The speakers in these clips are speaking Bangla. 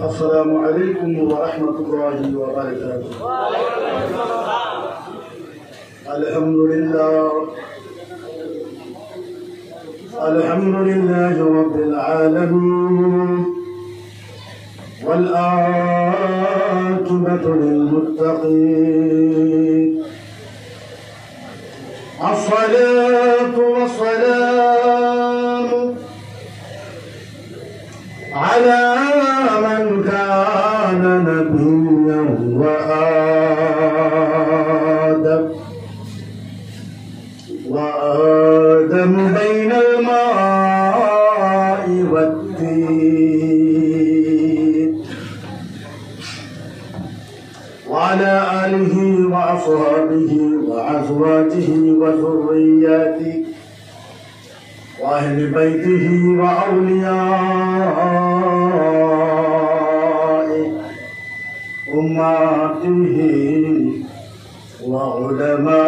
अस्सलामु अलैकुम व रहमतुल्लाहि व बरकातुहू। अल्हम्दुलिल्लाहि रब्बिल आलमीन वल आक़िबतु लिल मुत्तक़ीन। अस्सलातु वस्सलामु अला मन कान नबिय्यन व आदम बैनल माइ वत्तीन व अला आलिहि व अस्हाबिहि व अज़वाजिहि व ज़ुर्रिय्यतिहि व अहलि बैतिहि व औलियाए उम्मतिहि व उलमाए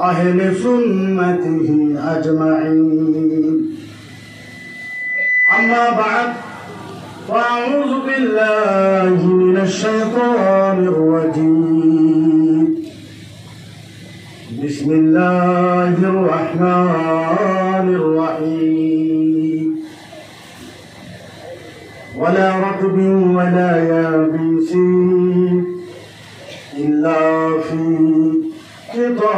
अहले सुन्नतिहि अजमईन। अम्मा बाद फ़अऊज़ु बिल्लाहि मिनश शैतानिर रजीम। बिस्मिल्लाहिर रहमानिर रहीम। वला रत्बिन वला याबिसिन इल्ला फी किताबिन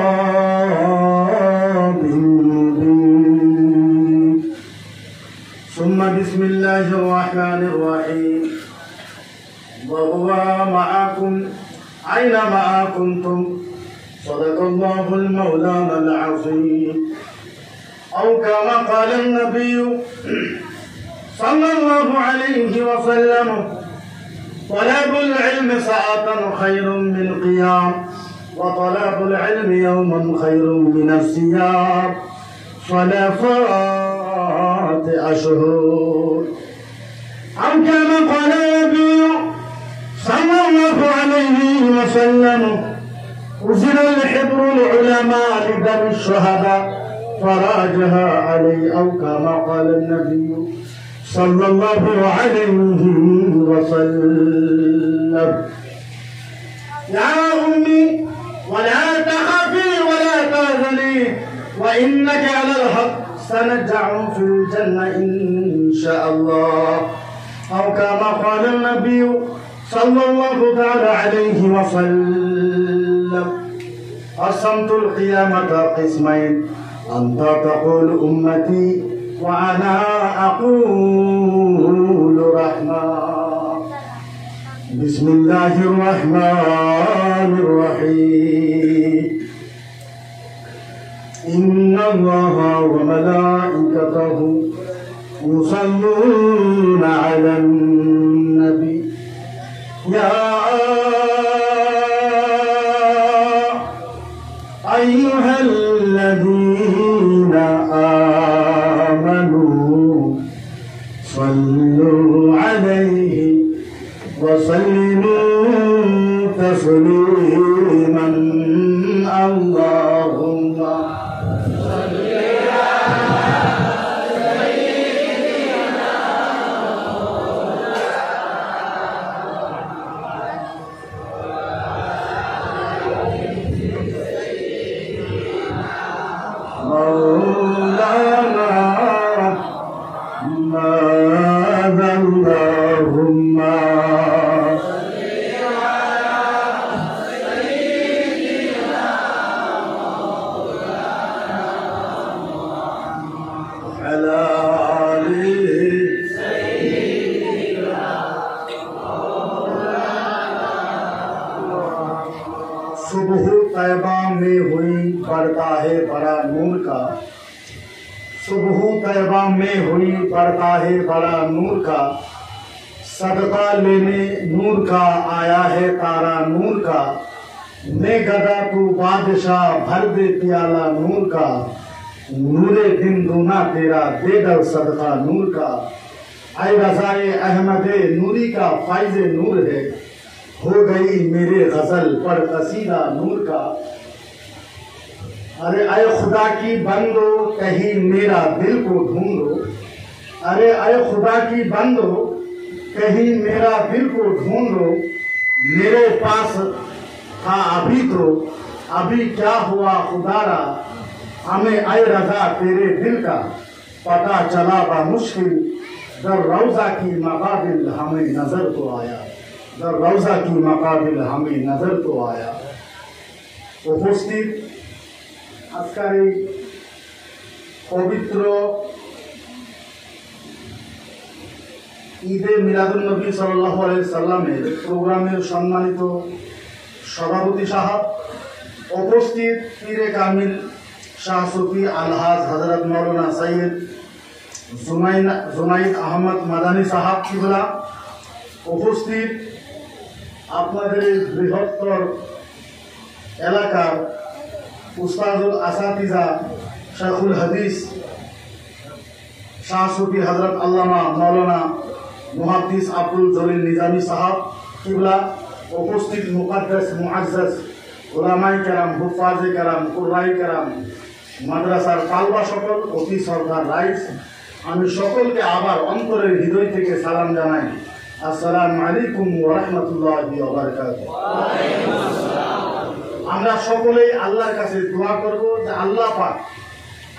मुबीन। सुम्मा बिस्मिल्लाहिर रहमानिर रहीम। वहुवा मअकुम ऐनमा कुन्तुम सदक़ल्लाहुल मौलानाल अज़ीम। औ कमा क़ालन नबिय्यु सल्लल्लाहु अलैहि वसल्लम तलबुल इल्मि सअतन खैरुम मिन क़ियाम व तलबुल इल्मि यौमन खैरुम मिनस सियाम सलासात अशहुर। औ कमा क़ाल नबिय्यु सल्लल्लाहु अलैहि वसल्लम उज़िल हिब्र उलमा लिदम शुहदा फराजहा अलैहि। औ कमा क़ाल नबिय्यु सल्लल्लाहु अलैहि वसल्लम या उम्मी वला तख़फ़ी वला तहज़नी व इन्नका अलल हक़ सनजअु फिल जन्नह इंशाअल्लाह। औ कमा क़ाल नबिय्यु सल्लल्लाहु तआला अलैहि वसल्लम क़समतुल क़ियामता क़िस्मैन अंता तक़ूल उम्मती व अना अक़ूलु रहमा। बिस्मिल्लाहिर रहमानिर रहीम। इन्नल्लाहा व मलाइकतहु युसल्लूना अलन नबी या अय्युहल्लज़ीना आमनू सल्लू अलैहि व सल्लिमू तस्लीमन। अल्लाहुम्मा सुबह तैबा में हुई बढ़ता है बड़ा नूर का। सुबह तैबा में हुई बढ़ता है बड़ा नूर का। सदका लेने नूर का आया है तारा नूर का। मैं गदा तू बादशाह भर दे प्याला नूर का। नूरे दिन दूना तेरा दे दर सदका नूर का। ऐ रज़ाए अहमदे नूरी का फाइज़े नूर है। हो गई मेरे गजल पर कसीदा नूर का। अरे आए खुदा की बंदो कहीं मेरा दिल को ढूंढो, अरे अरे खुदा की बंदो, कहीं मेरा दिल को ढूंढो, मेरे पास था अभी तो, अभी क्या हुआ खुदारा, हमें ऐ रजा तेरे दिल का पता चला बा मुश्किल, दर रौजा की मकाबिल हमें नजर तो आया, दर रौजा की मकाबिल हमें नजर तो आया। उपस्थित আজকের এই পবিত্র ঈদে মিলাদুন নবী সাল্লাল্লাহু আলাইহি সাল্লামের প্রোগ্রামের সম্মানিত সভাপতি সাহেব, উপস্থিত পীরে কামিল শাহ সুফি আলহাজ হযরত মাওলানা সৈয়দ জুনাইদ আহমদ মাদানী সাহেব কিবলা, উপস্থিত আপনাদের এই বৃহত্তর এলাকার উস্তাদুল আসাতিজা শেখুল হাদিস শাহ সুফি হযরত আল্লামা মাওলানা মুহাদ্দিস আব্দুল জলিল নিজামী সাহেব কিবলা, উপস্থিত মুকাদ্দাস মুআজ্জাজ উলামায়ে কেরাম, হুফাজে কেরাম, কুররায়ে কেরাম, মাদ্রাসার তালবা সকল, অতি সরদার রাইস, আমি সকলকে আবার অন্তরের হৃদয় থেকে সালাম জানাই। আসসালামু আলাইকুম ওয়া রাহমাতুল্লাহি ওয়া বারাকাতুহু। আমরা সকলেই আল্লাহর কাছে দোয়া করব যে আল্লাহ পাক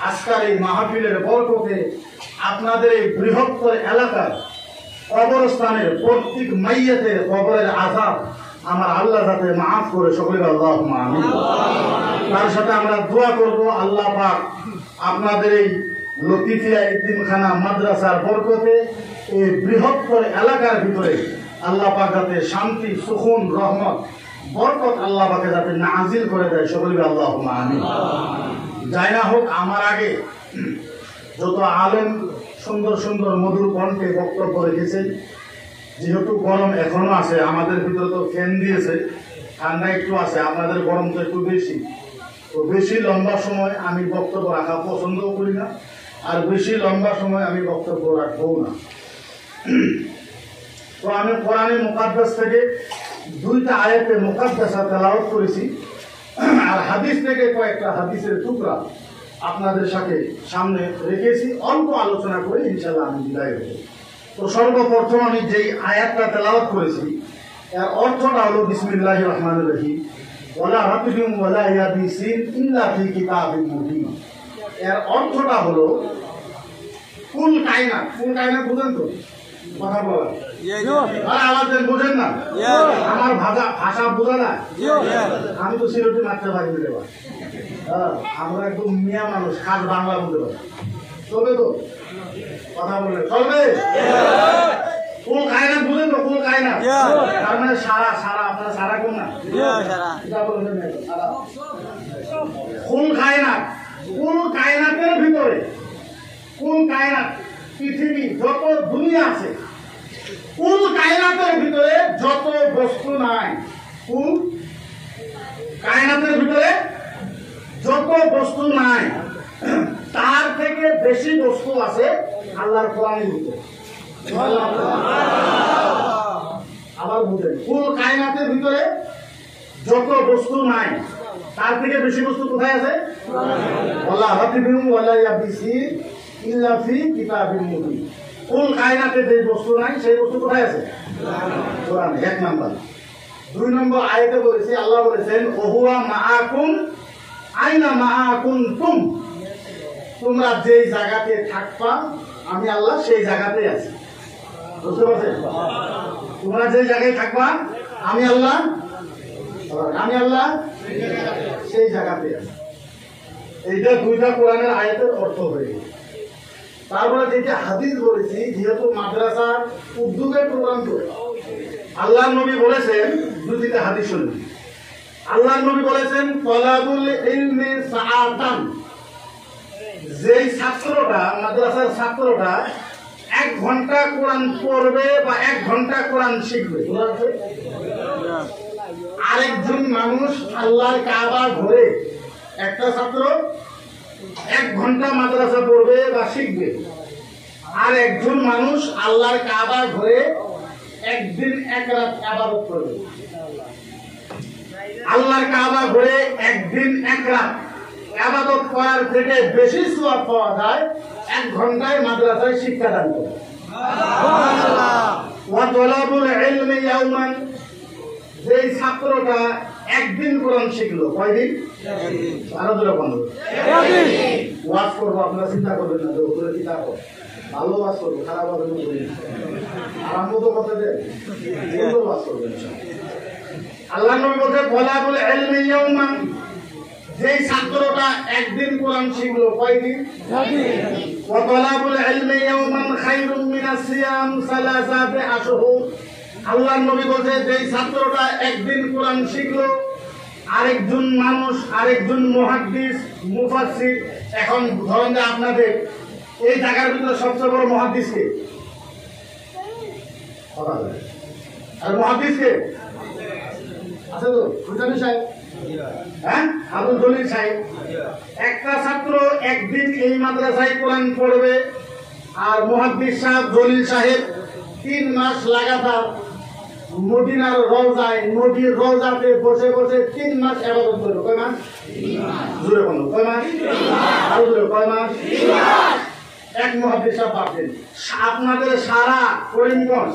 আজকের এই মাহফিলের বরকতে আপনাদের এই বৃহত্তর এলাকার কবরস্থানের প্রত্যেক মাইয়াতের কবরের আযাব আমার আল্লাহ যাতে মাফ করে, সকলে আল্লাহুম্মা আমিন। তার সাথে আমরা দোয়া করব আল্লাহ পাক আপনাদের এই লতিফিয়া ইতিমখানা মাদ্রাসার বরকতে এই বৃহত্তর এলাকার ভিতরে আল্লাহ পাক যাতে শান্তি, সুকুন, রহমত, বরকত আল্লাহ পাকে যাতে নাজিল করে দেয়, সকলে আল্লাহুম্মা আমিন। যাই না হোক, আমার আগে যত আলেম সুন্দর সুন্দর মধুর কণ্ঠে বক্তব্য রেখেছেন, যেহেতু গরম এখনো আছে, আমাদের ভিতরে তো ফ্যান দিয়েছে, ঠান্ডা একটু আছে, আপনাদের গরম তো একটু বেশি, তো বেশি লম্বা সময় আমি বক্তব্য রাখা পছন্দও করি না, আর বেশি লম্বা সময় আমি বক্তব্য রাখবও না। তো আমি কোরআনে মুকাদ্দাস থেকে দুইটা আয়াতে মুকাদ্দাসা তেলাওয়াত করেছি, আর হাদিস থেকে কয়েকটা হাদিসের টুকরা আপনাদের সাথে সামনে রেখেছি। অল্প আলোচনা করে ইনশাআল্লাহ আমি বিদায় হব। তো সর্বপ্রথম আমি যেই আয়াতটা তেলাওয়াত করেছি এর অর্থটা হলো বিসমিল্লাহির রহমানির রহিম, ওয়ালা রাতবিন ওয়ালা ইয়াবিসিন ইল্লা ফি কিতাবিন মুবিন। এর অর্থটা হলো কুল কায়নাত। কুল কায়নাত বুঝেন তো? কথা বলা আওয়াজের বুঝেন না? আমার ভাষা বোঝা না? আমি তো সিলেটি মারতে পারি না, আমরা একদম মিয়া মানুষ, খাস বাংলা বলতে পারি, চলবে তো? কথা বললে চলবে? কুল কায়নাত বুঝেন তো? কুল কায়নাত তার মানে সারা, সারা, আপনারা সারা কোন না? কুল কায়নাত, কুল কায়নাতের ভিতরে, কুল কায়নাত পৃথিবী যত দুনিয়া আছে, কুল কায়নাতের ভিতরে যত বস্তু নাই, কুল কায়নাতের ভিতরে যত বস্তু নাই তার থেকে বেশি বস্তু আছে আল্লাহর কোরআনের ভিতরে। আবার বুঝেন, কুল কায়নাতের ভিতরে যত বস্তু নাই তার থেকে বেশি বস্তু কোথায় আছে? ওয়ালা রাতিবিন ওয়ালা ইয়াবিসিন ইল্লা ফি কিতাবিন মুবিন। কুল কায়নাতে যে বস্তু নাই সেই বস্তু কোথায় আছে? কোরআনে। এক নাম্বার। দুই নম্বর আয়াতে বলেছি, আল্লাহ বলেছেন ওহুয়া মাআকুম আইনা মাআকুনতুম, তোমরা যেই জায়গাতে থাকবা আমি আল্লাহ সেই জায়গাতেই আছি। বুঝতে পারছেন? তোমরা যেই জায়গায় থাকবা আমি আল্লাহ, আমি আল্লাহ সেই জায়গাতে আছি। এইটা দুইটা কোরআনের আয়াতের অর্থ হয়ে গেছে। তারপরে যেটা হাদিস বলেছি, যেহেতু মাদ্রাসা উদ্যোগের প্রোগ্রাম করে আল্লাহ নবী বলেছেন, দুইটা হাদিস শুনুন। আল্লাহ নবী বলেছেন তলাবুল ইলমি সাআতান, যেই ছাত্রটা, মাদ্রাসার ছাত্রটা 1 ঘন্টা কোরআন পড়বে বা 1 ঘন্টা কোরআন শিখবে, আরেকজন মানুষ আল্লাহর কাবা ঘরে, একটা ছাত্র 1 ঘন্টা মাদ্রাসা পড়বে বা শিখবে, আর একজন মানুষ আল্লাহর কাবা ঘরে একদিন 1 রাত ইবাদত করবে। আল্লাহর কাবা ঘরে একদিন 1 রাত ইবাদত করার থেকে বেশি সওয়াব পাওয়া যায় 1 ঘন্টায় মাদ্রাসায় শিক্ষাদান করে। সুবহানাল্লাহ। ওয়া তালাবুল ইলমি ইয়াওমান, যেই ছাত্রটা একদিন কোরআন শিখলো, কয়দিন? একদিন। আরো ধরে বন্ধ একদিন। ওয়াজ করবো, আপনারা চিন্তা করবেন না যে উপরে কিতাব ভালো ওয়াজ করবো, খারাপ ওয়াজ করবো না। আরম্ভ তো করতে দেন, সুন্দর ওয়াজ করবেন। আল্লাহ নবী বলতে তালাবুল ইলমি ইয়াওমান, যেই ছাত্রটা একদিন কোরআন শিখলো, কয়দিন? একদিন। ওয়া তালাবুল ইলমি ইয়াওমান খায়রুম মিনাস সিয়াম সালাসাতি আশহুর, আল্লাহ নবী বলছে যেই ছাত্রটা একদিন কোরআন শিখলো, আরেকজন মানুষ, আরেকজন মুহাদ্দিস মুফাসসির, এখন ধরেন যে আপনাদের এই জায়গার ভিতরে সবচেয়ে বড় মুহাদ্দিস কে? আর মুহাদ্দিস কে আছে? তো ফুটানি সাহেব, হ্যাঁ, আব্দুল জলিল সাহেব। একটা ছাত্র একদিন এই মাদ্রাসায় কোরআন পড়বে, আর মুহাদ্দিস সাহেব জলিল সাহেব 3 মাস লাগাতার মদিনার রওজায়, নবীর রওজাতে বসে বসে 3 মাস ইবাদত করবে। কয় মাস? 3 মাস। জোরে বলো, কয় মাস? 3 মাস। আরো জোরে, কয় মাস? 3 মাস। এক মুহাদ্দিস সাহেব ভাবছেন, আপনাদের সারা করিমগঞ্জ,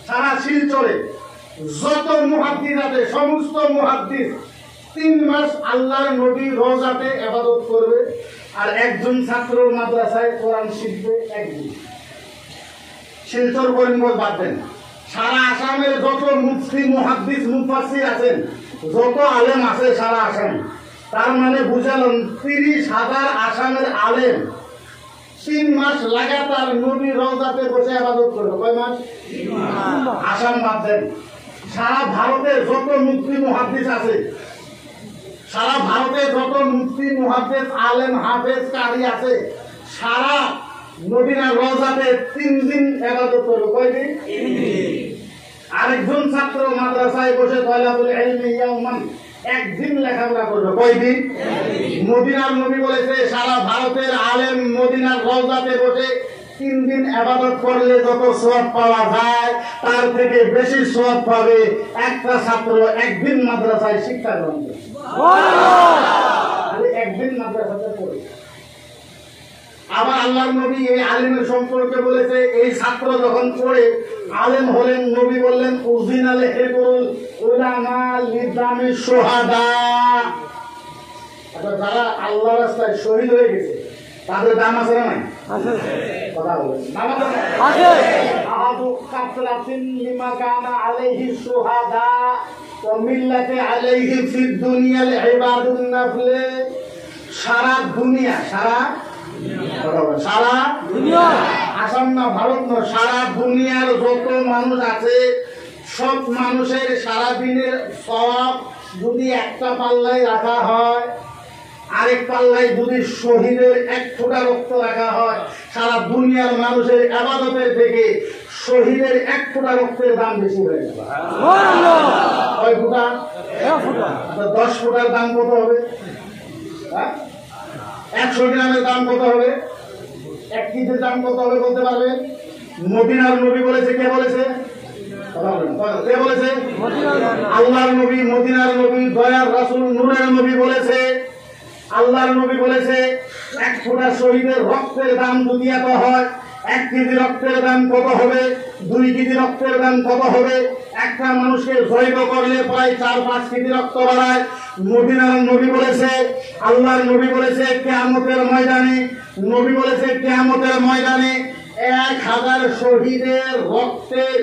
সারা শিলচরে যত মুহাদ্দিস আছে, সমস্ত মুহাদ্দিস 3 মাস আল্লাহর নবীর রওজাতে ইবাদত করবে, আর একজন ছাত্র মাদ্রাসায় কোরআন শিখবে একদিন। শিলচর করিমগঞ্জ বাদ দেন, সারা আসামের যত মুফতি মুহাদ্দিস মুফাসসির আছেন, যত আলেম আছে সারা আসামে, তার মানে বুঝালেন 30,000 আসামের আলেম 3 মাস লাগাতার নবীর রওজাতে বসে ইবাদত করবে। কয় মাস? 3 মাস। আসাম বাদ দেন, সারা ভারতের যত মুফতি মুহাদ্দিস আছে, সারা ভারতের যত মুফতি মুহাদ্দিস আলেম হাফেজ কারি আছে, সারা মদিনার রওজাতে 3 দিন ইবাদত করবে। কয়দিন? 3 দিন। আরেকজন ছাত্র মাদ্রাসায় বসে তালাবুল ইলমি ইয়াওমান একদিন লেখাপড়া করবে। কয়দিন? একদিন। মদিনার নবী বলেছে সারা ভারতের আলেম মদিনার রওজাতে বসে 3 দিন ইবাদত করলে যত সওয়াব পাওয়া যায়, তার থেকে বেশি সওয়াব পাবে একটা ছাত্র একদিন মাদ্রাসায় শিক্ষা গ্রহণ করে। সুবহানাল্লাহ। একদিন মাদ্রাসাতে পড়ে। আবার আল্লাহর নবী এই আলেমের সম্পর্কে বলেছে, এই ছাত্র যখন পড়ে আলেম হলেন, নবী বললেন উযিনা লিহিবুল উলামা লিদামি শুহাদা, যারা আল্লাহর রাস্তায় শহীদ হয়ে গেছে তাদের দাম আছে না? আছে। কথা বলেন, নাম আছে। আহাদু কাতরাতিন লিমা কানা আলাইহি শুহাদা ওয়া মিল্লাতি আলাইহি ফিদ দুনিয়াল ইবাদুন নাফলে, সারা দুনিয়া, সারা দুনিয়া, আসাম না ভারত না, সারা দুনিয়ার যত মানুষ আছে সব মানুষের সারা দিনের সওয়াব যদি একটা পাল্লায় রাখা হয়, আরেক পাল্লায় যদি শহীদের 1 ফোঁটা রক্ত রাখা হয়, সারা দুনিয়ার মানুষের ইবাদতের থেকে শহীদের 1 ফোঁটা রক্তের দাম বেশি হয়ে যাবে। সুবহানাল্লাহ। কয় ফোঁটা? 1 ফোঁটা। 10 ফোঁটার দাম কত হবে? 100 গ্রামের দাম কত হবে? 1 কেজির দাম কত হবে বলতে পারবেন? মদিনার নবী বলেছে, কে বলেছে? কে বলেছে? আল্লাহর নবী, মদিনার নবী, দয়ার রাসূল, নূরের নবী বলেছে, আল্লাহর নবী বলেছে 1 ফোঁটা শহীদের রক্তের দাম যদি এত হয়, 1 কেজি রক্তের দাম কত হবে? 2 কেজি রক্তের দাম কত হবে? একটা মানুষকে জৈব করলে প্রায় 4-5 কেজি রক্ত বাড়ায়। মদিনার নবী বলেছে, আল্লাহর নবী বলেছে কিয়ামতের ময়দানে, নবী বলেছে কিয়ামতের ময়দানে 1000 শহীদের রক্তের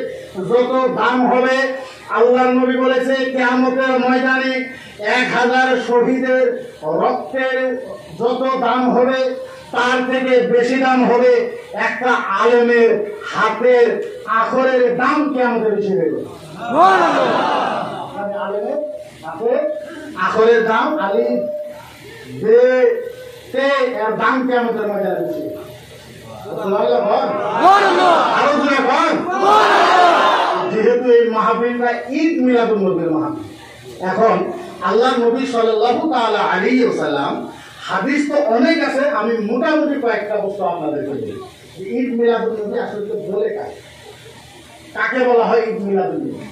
যত দাম হবে, আল্লাহর নবী বলেছে কিয়ামতের ময়দানে 1000 শহীদের রক্তের যত দাম হবে, তার থেকে বেশি দাম হবে একটা আলেমের হাতের আখরের দাম কিয়ামতের বেশি হয়ে যাবে। আলেমের হাতে আখরের দাম, আলিফ বে তে এর দাম কিয়ামতের ময়দানে বেশি। যেহেতু এই মাহফিলটা ঈদ মিলাদুন নবীর মাহফিল, এখন আল্লাহ নবী সাল্লাল্লাহু তাআলা আলাইহি ওয়াসাল্লাম, হাদিস তো অনেক আছে, আমি মোটামুটি কয়েকটা বস্তু আপনাদের বলি। ঈদ মিলাদুন নবী আসলে বলে কাকে বলা হয়? ঈদ মিলাদুন নবী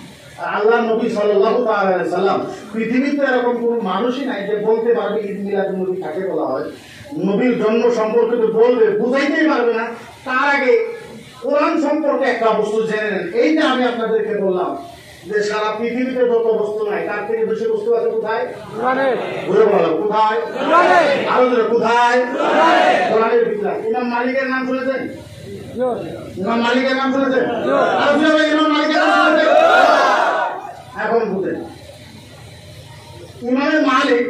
আল্লাহ নবী সাল্লাল্লাহু তাআলা আলাইহি সাল্লাম পৃথিবীতে এরকম কোন মানুষই নাই যে বলতে পারবে ঈদ মিলাদুন নবী কাকে বলা হয়, নবীর জন্ম সম্পর্কে তো বলবে, বুঝাইতেই পারবে না। তার আগে কোরআন সম্পর্কে একটা বস্তু জেনে নেন। এইটা আমি আপনাদেরকে বললাম যে সারা পৃথিবীতে যত বস্তু নাই তার থেকে বেশি বস্তু আছে কোথায়? ঘুরে বলো কোথায়? আরো জোরে কোথায়? কোরআনের ভিতরে। ইমাম মালিকের নাম শুনেছেন? ইমাম মালিকের নাম শুনেছেন? আরো জোরে ইমাম মালিকের নাম শুনেছেন? এখন বুঝেন, ইমাম মালিক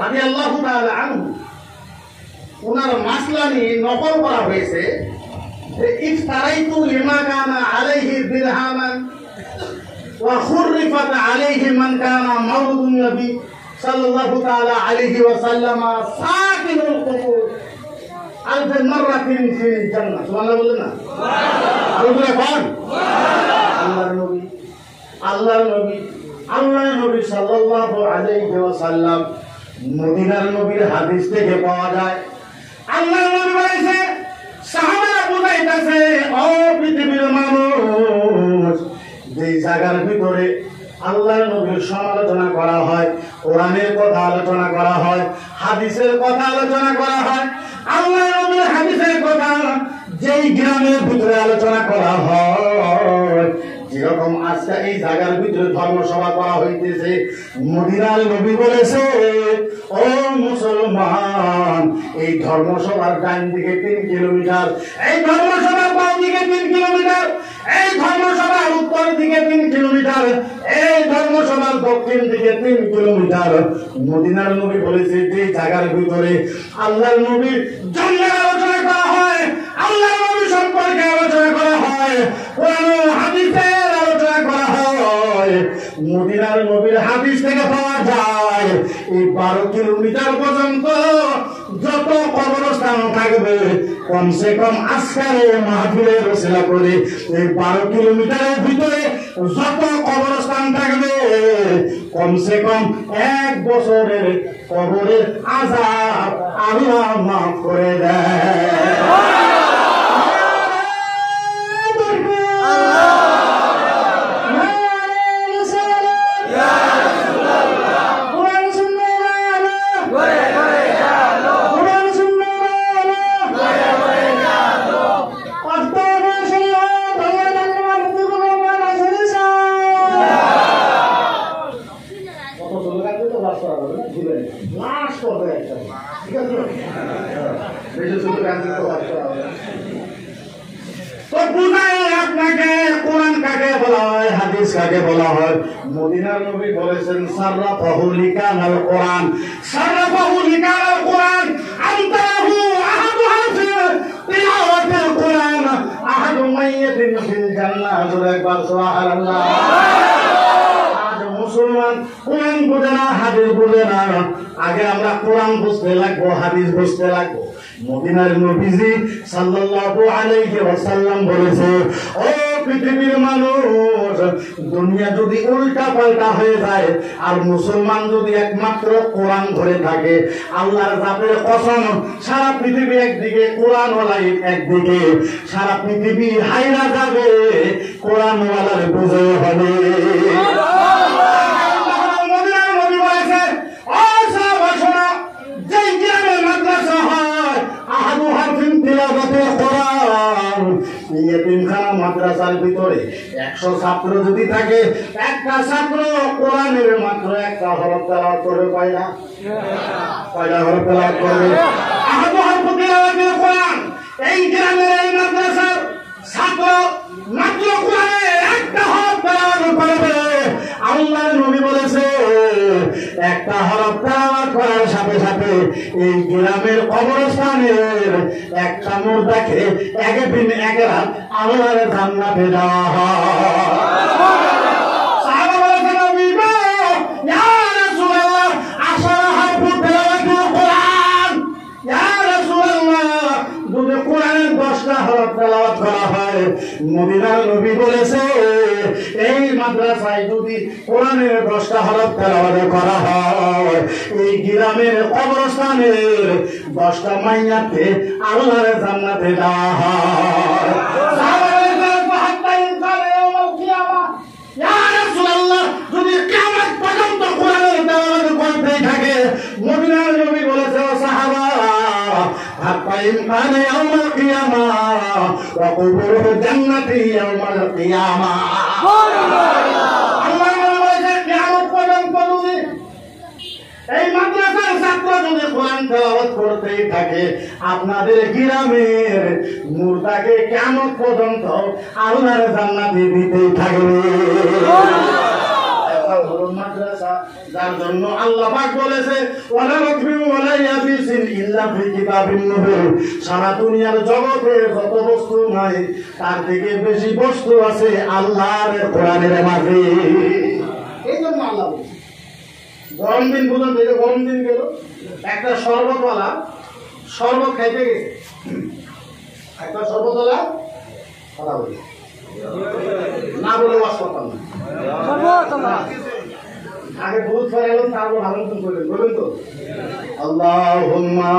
রাদিয়াল্লাহু তাআলা আনহু ওনার মাসলা নিয়ে নকল করা হয়েছে যে ইফতারাইতু লিমা কানা আলাইহি দিরহামান ওয়া খুররিফাত আলাইহি মান কানা মাওলুদুন নবী সাল্লাল্লাহু তাআলা আলাইহি ওয়া সাল্লামা সাকিনুল কুবুর আলফ মাররাতিন ফিল জান্নাহ। সুবহানাল্লাহ বলেন না? সুবহানাল্লাহ বলেন। আল্লাহর নবী সাল্লাল্লাহু আলাইহি ওয়া সাল্লাম মদিনার নবীর হাদিস থেকে পাওয়া যায়। আল্লাহর নবী বলেছে, সাহাবারা বুঝাইতেছে, ও পৃথিবীর মানুষ, যে জায়গার ভিতরে আল্লাহর নবীর সমালোচনা করা হয়, কোরআনের কথা আলোচনা করা হয়, হাদিসের কথা আলোচনা করা হয়, আল্লাহর নবীর হাদিসের কথা যেই গ্রামের ভিতরে আলোচনা করা হয়, যেরকম আজকে এই জায়গার ভিতরে ধর্মসভা করা হইতেছে, মদিনার নবী বলেছে, ও মুসলমান, এই ধর্মসভার ডান দিকে 3 কিলোমিটার, এই ধর্মসভার বাম দিকে 3 কিলোমিটার, এই ধর্মসভার উত্তর দিকে 3 কিলোমিটার, এই ধর্মসভার দক্ষিণ দিকে 3 কিলোমিটার। মদিনার নবী বলেছে যে জায়গার ভিতরে আল্লাহর নবীর জন্মের আলোচনা করা হয়, আল্লাহর নবী সম্পর্কে আলোচনা করা হয়, কোরআন ও হাদিসের আলোচনা করা হয়, মদিনার নবীর হাদিস থেকে পাওয়া যায় এই 12 কিলোমিটার পর্যন্ত যত কবরস্থান থাকবে, কমসে কম আজকারে মাহফিলের রচনা করে এই 12 কিলোমিটারের ভিতরে যত কবরস্থান থাকবে, কমসে কম 1 বছরের কবরের আযাব আল্লাহ মাফ করে দেয়। মদিনার নবী বলেছেন, সাররাফাহু লিকানাল কোরআন, সাররাফাহু লিকানাল কোরআন, আনতাহু আহাদু হাফিজ তিলাওয়াতিল কোরআন আহাদু মাইয়াতিন ফিল জান্নাহ। একবার সুবহানাল্লাহ। আজ মুসলমান কোরআন বুঝে না, হাদিস বুঝে না। আগে আমরা কোরআন বুঝতে লাগবো, হাদিস বুঝতে লাগবো। মদিনার নবীজি সাল্লাল্লাহু আলাইহি ওয়াসাল্লাম বলেছে, ও পৃথিবীর মানুষ, দুনিয়া যদি উল্টা পাল্টা হয়ে যায় আর মুসলমান যদি একমাত্র কোরআন ধরে থাকে, আল্লাহর জাতের কসম, সারা পৃথিবী একদিকে, কোরআন ওয়ালাই একদিকে, সারা পৃথিবী হাইরা যাবে, কোরআন ওয়ালার বিজয় হবে। মদিনার নবী বলেছে, ও সাহাবারা, যেই গ্রামের মাদ্রাসা হয়, আহাদু হাফিজ তিলাওয়াতিল কোরআন, ইয়েতিমখানা মাদ্রাসার ভিতরে 100 ছাত্র যদি থাকে, একটা ছাত্র কোরআনের মাত্র 1টা হরফ তেলাওয়াত করবে। কয়টা হরফ তেলাওয়াত করবে? আহাদু হাফিজ তিলাওয়াতিল কোরআন। এই গ্রামের এই মাদ্রাসার ছাত্র মাত্র কোরআনের 1টা হরফ তেলাওয়াত করবে। আল্লাহর নবী বলেছে, 1টা হরফ তেলাওয়াত করার সাথে সাথে এই গ্রামের কবরস্থানের একটা মুর্দাকে একদিন এক রাত আল্লাহর জান্নাতে দেওয়া হয়। সাহাবা বলেছেন, নবী গো, ইয়া রাসূলুল্লাহ, 10 হরফ তেলাওয়াতুল কোরআন, ইয়া রাসূলুল্লাহ, যদি কোরআনের 10টা হরফ তেলাওয়াত করা হয়, মদিনার নবী বলেছে, এই মাদ্রাসায় যদি কোরআনের 10টা হরফ তেলাওয়াত করা হয়, এই গ্রামের কবরস্থানের 10টা মাইয়াকে আল্লাহর জান্নাতে দেওয়া হয়। হাত্তা ইমকান ইয়াউমাল কিয়ামা ওয়া কুবুরু জান্নাতি ইয়াউমাল কিয়ামা। আল্লাহ বলেছেন কিয়ামত পর্যন্ত যদি এই মাদ্রাসার ছাত্র যদি কোরআন তেলাওয়াত করতেই থাকে, আপনাদের গ্রামের মুর্দাকে কিয়ামত পর্যন্ত আল্লাহর জান্নাতে দিতেই থাকবে। মাদ্রাসা যার জন্য আল্লাহ পাক বলেছে ওয়ালা রাকবি ওয়ালা ইয়াবিসিন ইল্লা ফি কিতাবিন মুবিন। সারা দুনিয়ার জগতে যত বস্তু নাই তার থেকে বেশি বস্তু আছে আল্লাহর কোরআনের মাঝে। এই জন্য আল্লাহ গরম দিন বুঝুন, গরম দিন গেল, একটা শরবতওয়ালা শরবত খাইতে গেছে, একটা শরবতওয়ালা কথা বলি না বলে ওয়াজ করতাম না, আগে বহুত ফেলে গেল, তারপর ভালো মতন করলেন, বলবেন তো আল্লাহুম্মা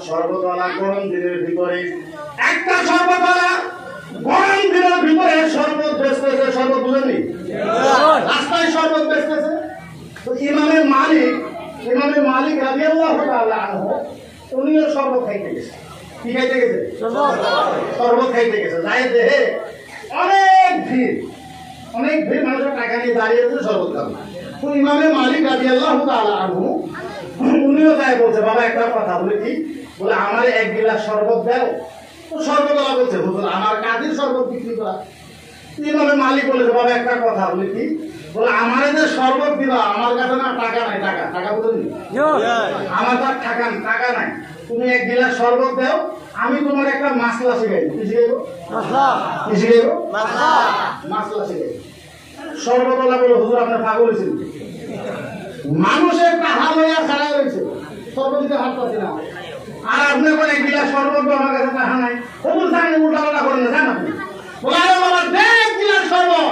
শরবতওয়ালা গরম দিনের ভিতরে একটা শরবতওয়ালা গরম দিনের ভিতরে শরবত বেচতেছে। শরবত বুঝেননি, রাস্তায় শরবত বেচতেছে। তো ইমামের মালিক রাদিয়াল্লাহু তাআলা আনহু উনিও শরবত খাইতে গেছে। কি খাইতে গেছে? শরবত খাইতে গেছে। যাই দেখে অনেক ভিড়, মানুষের টাকা নিয়ে দাঁড়িয়ে আছে শরবত খাবে। তো ইমামের মালিক রাদিয়াল্লাহু তাআলা আনহু উনিও তাই বলছে, বাবা একটা কথা বলে কি, বলে আমার এক গিলাস শরবত দাও। তো শরবতওয়ালা বলছে, হুজুর আমার কাজের শরবত বিক্রি করা। ইমামের মালিক বলেছে, বাবা একটা কথা বলে কি, বলে আমার যে শরবত দিবা আমার কাছে না টাকা নাই, টাকা বুঝলি, আমার তো টাকা নাই, তুমি এক গিলাস শরবত দাও, আমি তোমার একটা মাসলা শিখাইব। কি শিখাইব? মাসলা শিখাইব। শরবতওয়ালা বলে, হুজুর আপনার পাগল হয়েছিল, মানুষের টাকা লইয়া খাড়া হয়েছে, শরবত দিতে হাত পাচ্ছি না, আর আপনি বলে এক গিলাস শরবত আমার কাছে টাকা নাই। হুজুর জানেন উল্টাপাল্টা করেন না, জান আপনি বলে, আরে বাবা দেখ গিলাস শরবত,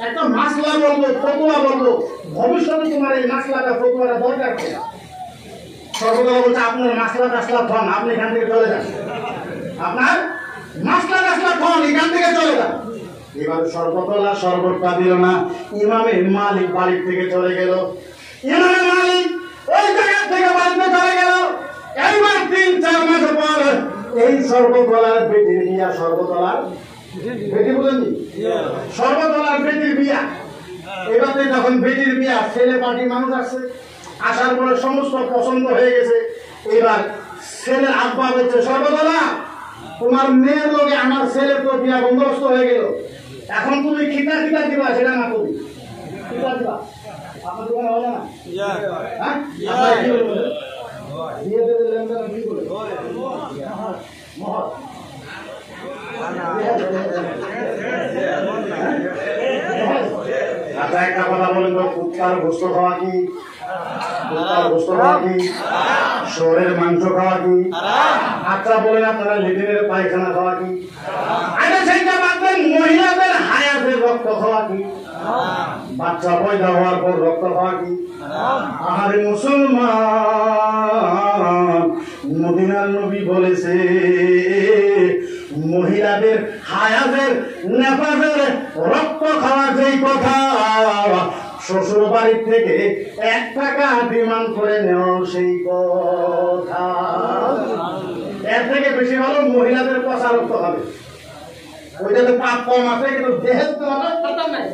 একটা মাসলা বলবো, ফতুয়া বলবো, ভবিষ্যতে তোমার এই মাসলাটা ফতুয়াটা দরকার পড়ে। শরবতওয়ালা বলছে, আপনার মাসলা টাসলা ধন, আপনি এখান থেকে চলে যান, আপনার মাসলা টাসলা ধন, এখান থেকে চলে যান। এবার শরবতওয়ালা শরবতটা দিল না, ইমামের মালিক বাড়ি থেকে চলে গেল। ইমামের মালিক ওই জায়গা থেকে বাড়িতে চলে গেল। এইবার 3-4 মাস পর এই শরবতওয়ালার বেটির বিয়া, শরবতওয়ালার বেটি বলেনি, শরবতওয়ালার বেটির বিয়া। এবারে যখন বেটির বিয়া, ছেলে পার্টি মানুষ আসছে, আসার পরে সমস্ত পছন্দ হয়ে গেছে। এবার ছেলের আব্বা বলছে, শরবতওয়ালা তোমার মেয়ের লোকে আমার ছেলের তো বিয়া বন্দোবস্ত হয়ে গেল, এখন তুমি খিতা দিবা, সেটা না তুমি খিতা দিবা। আপনার দোকানে হবে না? হ্যাঁ, বিয়ে দেবে লেনদেন কি বলে মহর। আচ্ছা একটা কথা বলেন তো, কুত্তার গোস্ত খাওয়া কি? শহরের মাংস খাওয়া কি? আচ্ছা বলেন আপনারা লেট্রিনের পায়খানা খাওয়া কি? আচ্ছা সেইটা বাদ দেন, মহিলাদের হায়াতের রক্ত খাওয়া কি? বাচ্চা পয়দা হওয়ার পর রক্ত খাওয়া কি? আরে মুসলমান, মদিনার নবী বলেছে মহিলাদের হায়াতের নেফাজের রক্ত খাওয়া যেই কথা, শ্বশুর বাড়ির থেকে 1 টাকা ডিমান্ড করে নেওয়া সেই কথা। এর থেকে বেশি ভালো মহিলাদের পচা রক্ত হবে, ওইটাতে পাপ কম আছে, কিন্তু দেহের তো কথা নাই।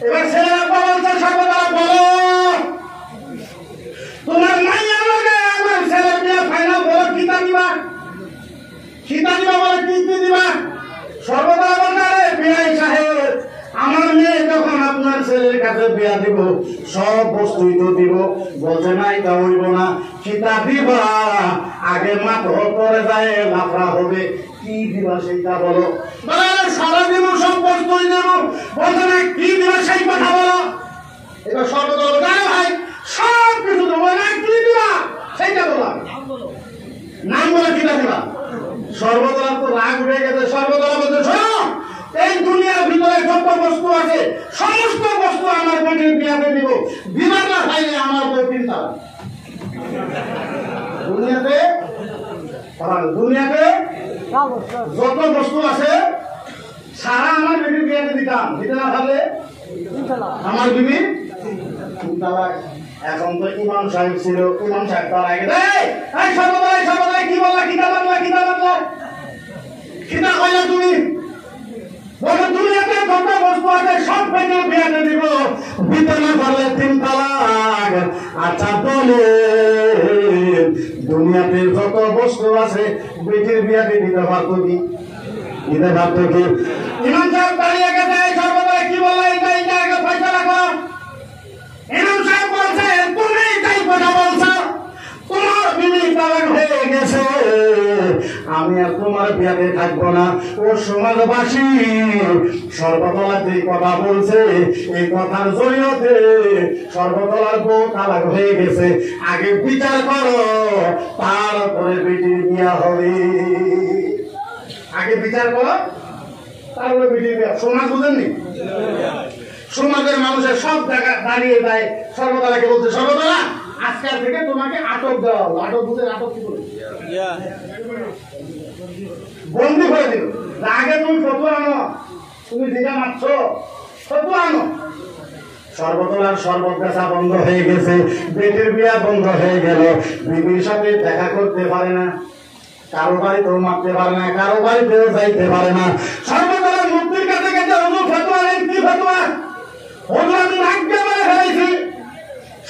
এবার ছেলেরা বলছে, সর্বদা বলো তোমার মাইয়া লাগে আমার ছেলের বিয়ে ফাইনাল, বলো কিতা দিবা বলে কি দিবা? সর্বদা বলছে, বিআই সাহেব আমার মেয়ে যখন আপনার ছেলের কাছে বিয়া দিব সব বস্তুই তো দিব। বলছে না এটা হইব না, কিতা দিবা? আগে মাত্র পরে যায় লাফড়া হবে, কি দিবা সেইটা বলো। সারা দিব, সব বস্তুই দেব। বলছে না, কি দিবা সেই কথা বলো। এবার সর্বদা বলো, ভাই সব কিছু দেবো না, কি দিবা সেইটা বলো, নাম বলে কিতা দিবা। সর্বদলার তো রাগ উঠে গেছে। সর্বদলা বলছে, শোনো এই দুনিয়ার ভিতরে যত বস্তু আছে সমস্ত বস্তু আমার বেটির বিয়াতে দিব, দিবার না চাইলে আমার বউ চিন্তা দুনিয়াতে দুনিয়াতে যত বস্তু আছে সারা আমার বিবির বিয়াতে দিতাম, দিতে না পারলে আমার বিবি এখন তো ইমাম সাহেব ছিল, ইমাম সাহেব তার আগে সর্বদাই কি বললা, কিতা বাংলা কিতা কইলা তুমি? বলে দুনিয়াতে যত বস্তু আছে সব ভেঙে বিয়াতে দিব, দিতে না পারলে 3 তালাক। আচ্ছা বলে দুনিয়াতে যত বস্তু আছে বেটির বিয়াতে দিতে পারতো কি? দিতে পারতো কি? ইমাম সাহেব দাঁড়িয়ে গেছে, সর্বদাই কি বললা, এটা আগে ফয়সালা করো। ইমাম সাহেব বলছে তুমি এটাই কথা বলছো, তোমার বিবি তালাক হয়ে গেছে, আমি আর তোমার বিয়াতে থাকবো না। ও সমাজবাসী সর্বতলা যে কথা বলছে এই কথার জড়িয়তে সর্বতলার বউ তালাক হয়ে গেছে, আগে বিচার করো তারপরে বেটির বিয়া হবে। আগে বিচার করো তারপরে বেটির বিয়া। সমাজ বুঝেননি? সমাজের মানুষের সব জায়গা দাঁড়িয়ে দেয়, সর্বতলাকে বলছে সর্বতলা আজকাল থেকে তোমাকে আটক দেওয়া হলো। আটক বুঝে আটক কি করে বন্দি করে দিল। আগে তুমি ফতুয়া আনো, তুমি যেটা মারছ ফতুয়া আনো। সর্বতলার শরবত বেচা বন্ধ হয়ে গেছে, বেটির বিয়া বন্ধ হয়ে গেল, বিবির সাথে দেখা করতে পারে না, কারো বাড়িতেও মারতে পারে না, কারো বাড়িতেও যাইতে পারে না। সর্বতলার মুক্তির কাছে গেছে, হুজুর ফতুয়া নেই, কি ফতুয়া? হুজুর আমি আজ্ঞা বলে ফেলেছি,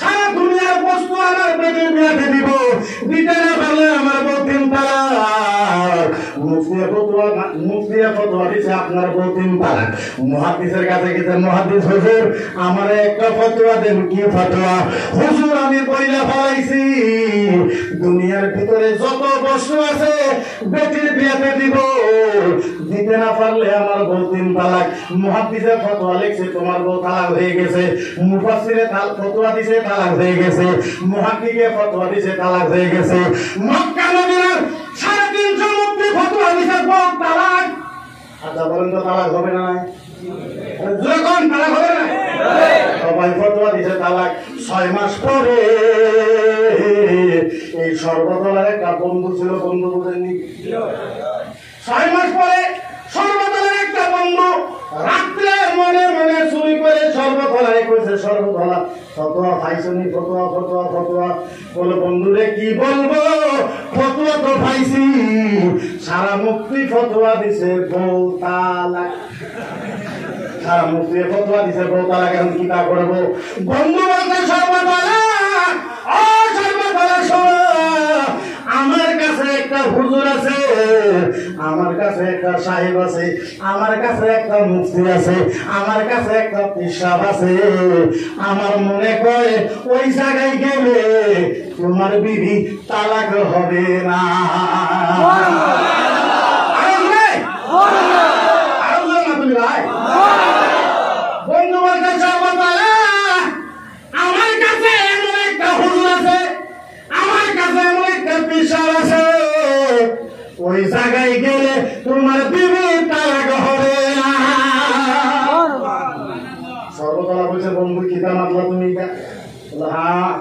সারা দুনিয়ার বস্তু আমার বেটির বিয়াতে দিব, দিতে না পারলে আমার বউ 3 তালাক। মুফতিয়া ফতোয়া দিছে আপনার বউ 3 তালাক। মুহাদ্দিসের কাছে গেছে, মুহাদ্দিস হুজুর আমার একটা ফতোয়া দেন। কি ফতোয়া? হুজুর আমি কইলা ফলাইছি দুনিয়ার ভিতরে যত বস্তু আছে বেটির বিয়াতে দিব, দিতে না পারলে আমার বউ 3 তালাক। মুহাদ্দিসের ফতোয়া লিখছে তোমার বউ তালাক হয়ে গেছে, মুফাসসিরে ফতোয়া দিছে তালাক হয়ে গেছে, মুহাদ্দিসে ফতোয়া দিছে তালাক হয়ে গেছে। মক্কা মদিনার 350 মুফতি ফতোয়া দিছে বউ তালাক। আচ্ছা বলেন তো তালাক হবে না? যখন তালাক হবে না, সবাই ফতোয়া দিছে তালাক। 6 মাস পরে এই সর্বতলার একটা বন্ধু ছিল, বন্ধু বুঝেননি? 6 মাস পরে সর্বতলার একটা বন্ধু রাত্রে মনে মনে চুরি করে সর্বতলায় কইছে, সর্বতলা ফতোয়া পাইছনি? ফতোয়া ফতোয়া ফতোয়া। বলে বন্ধুরে কি বলবো, ফতোয়া তো পাইছি, সারা মুক্তি ফতোয়া দিছে বউ তালাক। সারা মুক্তি ফতোয়া দিছে বউ তালাক, এখন কি তা করবো? বন্ধু বলছে সর্বতলা, ও সর্বতলা শোনো, আমার কাছে একটা হুজুর আছে, আমার কাছে একটা সাহেব আছে, আমার কাছে একটা মুফতি আছে, আমার কাছে একটা পিসাব আছে। আমার মনে করে ওই জায়গায় গেলে তোমার বিবি তালাক হবে না। বন্ধু বলতে সর্বতলা আমার কাছে এমন একটা হুজুর আছে, আমার কাছে এমন একটা পিসাব আছে, ওই জায়গায় গেলে তোমার বিবি তালাক হবে না। সর্বতলা বলছে বন্ধু কিতা মাতলা তুমি? হ্যাঁ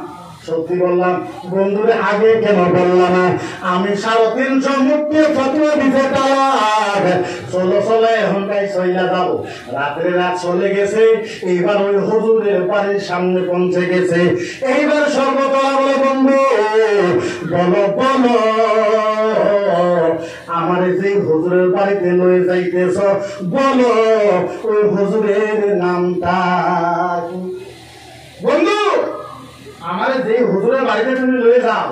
সত্যি বললাম। বন্ধুরে আগে কেন বললাম না? আমি 350 মুক্তি ফতোয়া দিতে তালাক। চলো চলো এখনটাই চইলা যাবো। রাত্রে রাত চলে গেছে, এইবার ওই হুজুরের বাড়ির সামনে পৌঁছে গেছে। এইবার সর্বতলা বলে বন্ধু বলো বলো আমার যে হুজুরের বাড়িতে লয়ে যাইতেছ বলো ওই হুজুরের নামটা কি? বন্ধু আমার যে হুজুরের বাড়িতে তুমি লয়ে যাও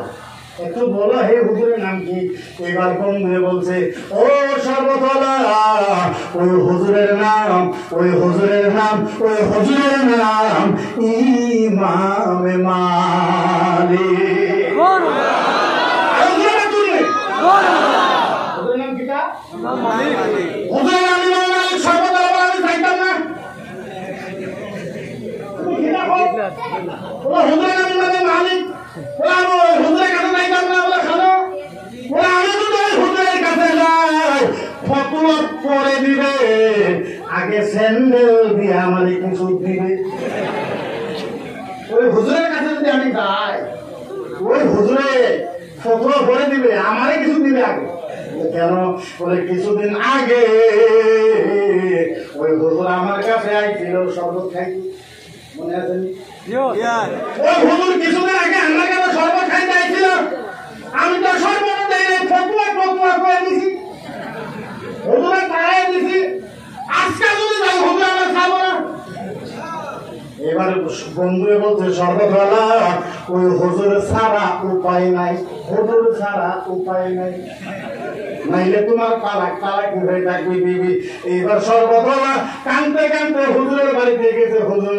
একটু বলো হে হুজুরের নাম কি? এবার বন্ধু বলছে ও সর্বতলা ওই হুজুরের নাম, ওই হুজুরের নাম, ওই হুজুরের নাম ইমাম মালিক। হুজুরের নাম কিটা? হুজুরের নাম ইমাম মালিক। সর্বতলা আমি চাইতাম না। হুজুরের নাম ইমাম মালিক। হুজুরের কাছে যাইতাম না। বলে খালো আমি তো হুজুরের কাছে যাই, ফতোয়া পরে দিবে, আগে স্যান্ডেল দিয়ে আমার কিছু দিবে। ওই হুজুরের কাছে যদি আমি যাই, ওই হুজুরে ফতোয়া বলে দিবে, আমারে কিছু দিবে আগে। কেন? বলে কিছুদিন আগে ওই হুজুর আমার কাছে আইছিল শরবত খাইতে, মনে আছে? ওই হুজুর কিছুদিন আগে আমার কাছে শরবত খাইতে আইছিল, আমি তো শরবত দেই ফতোয়া করে দিছি, হুজুরে তারাই দিছি। আজকে যদি যাই হুজুর আমার খাবো না। এবার বন্ধুরে বলছে শরবতওয়ালা ওই হুজুর ছাড়া উপায় নাই, হুজুর ছাড়া উপায় নাই, নাইলে তোমার তালাক হয়ে থাকবে বিবি। এইবার শরবতওয়ালা কানতে কানতে হুজুরের বাড়িতে গেছে, হুজুর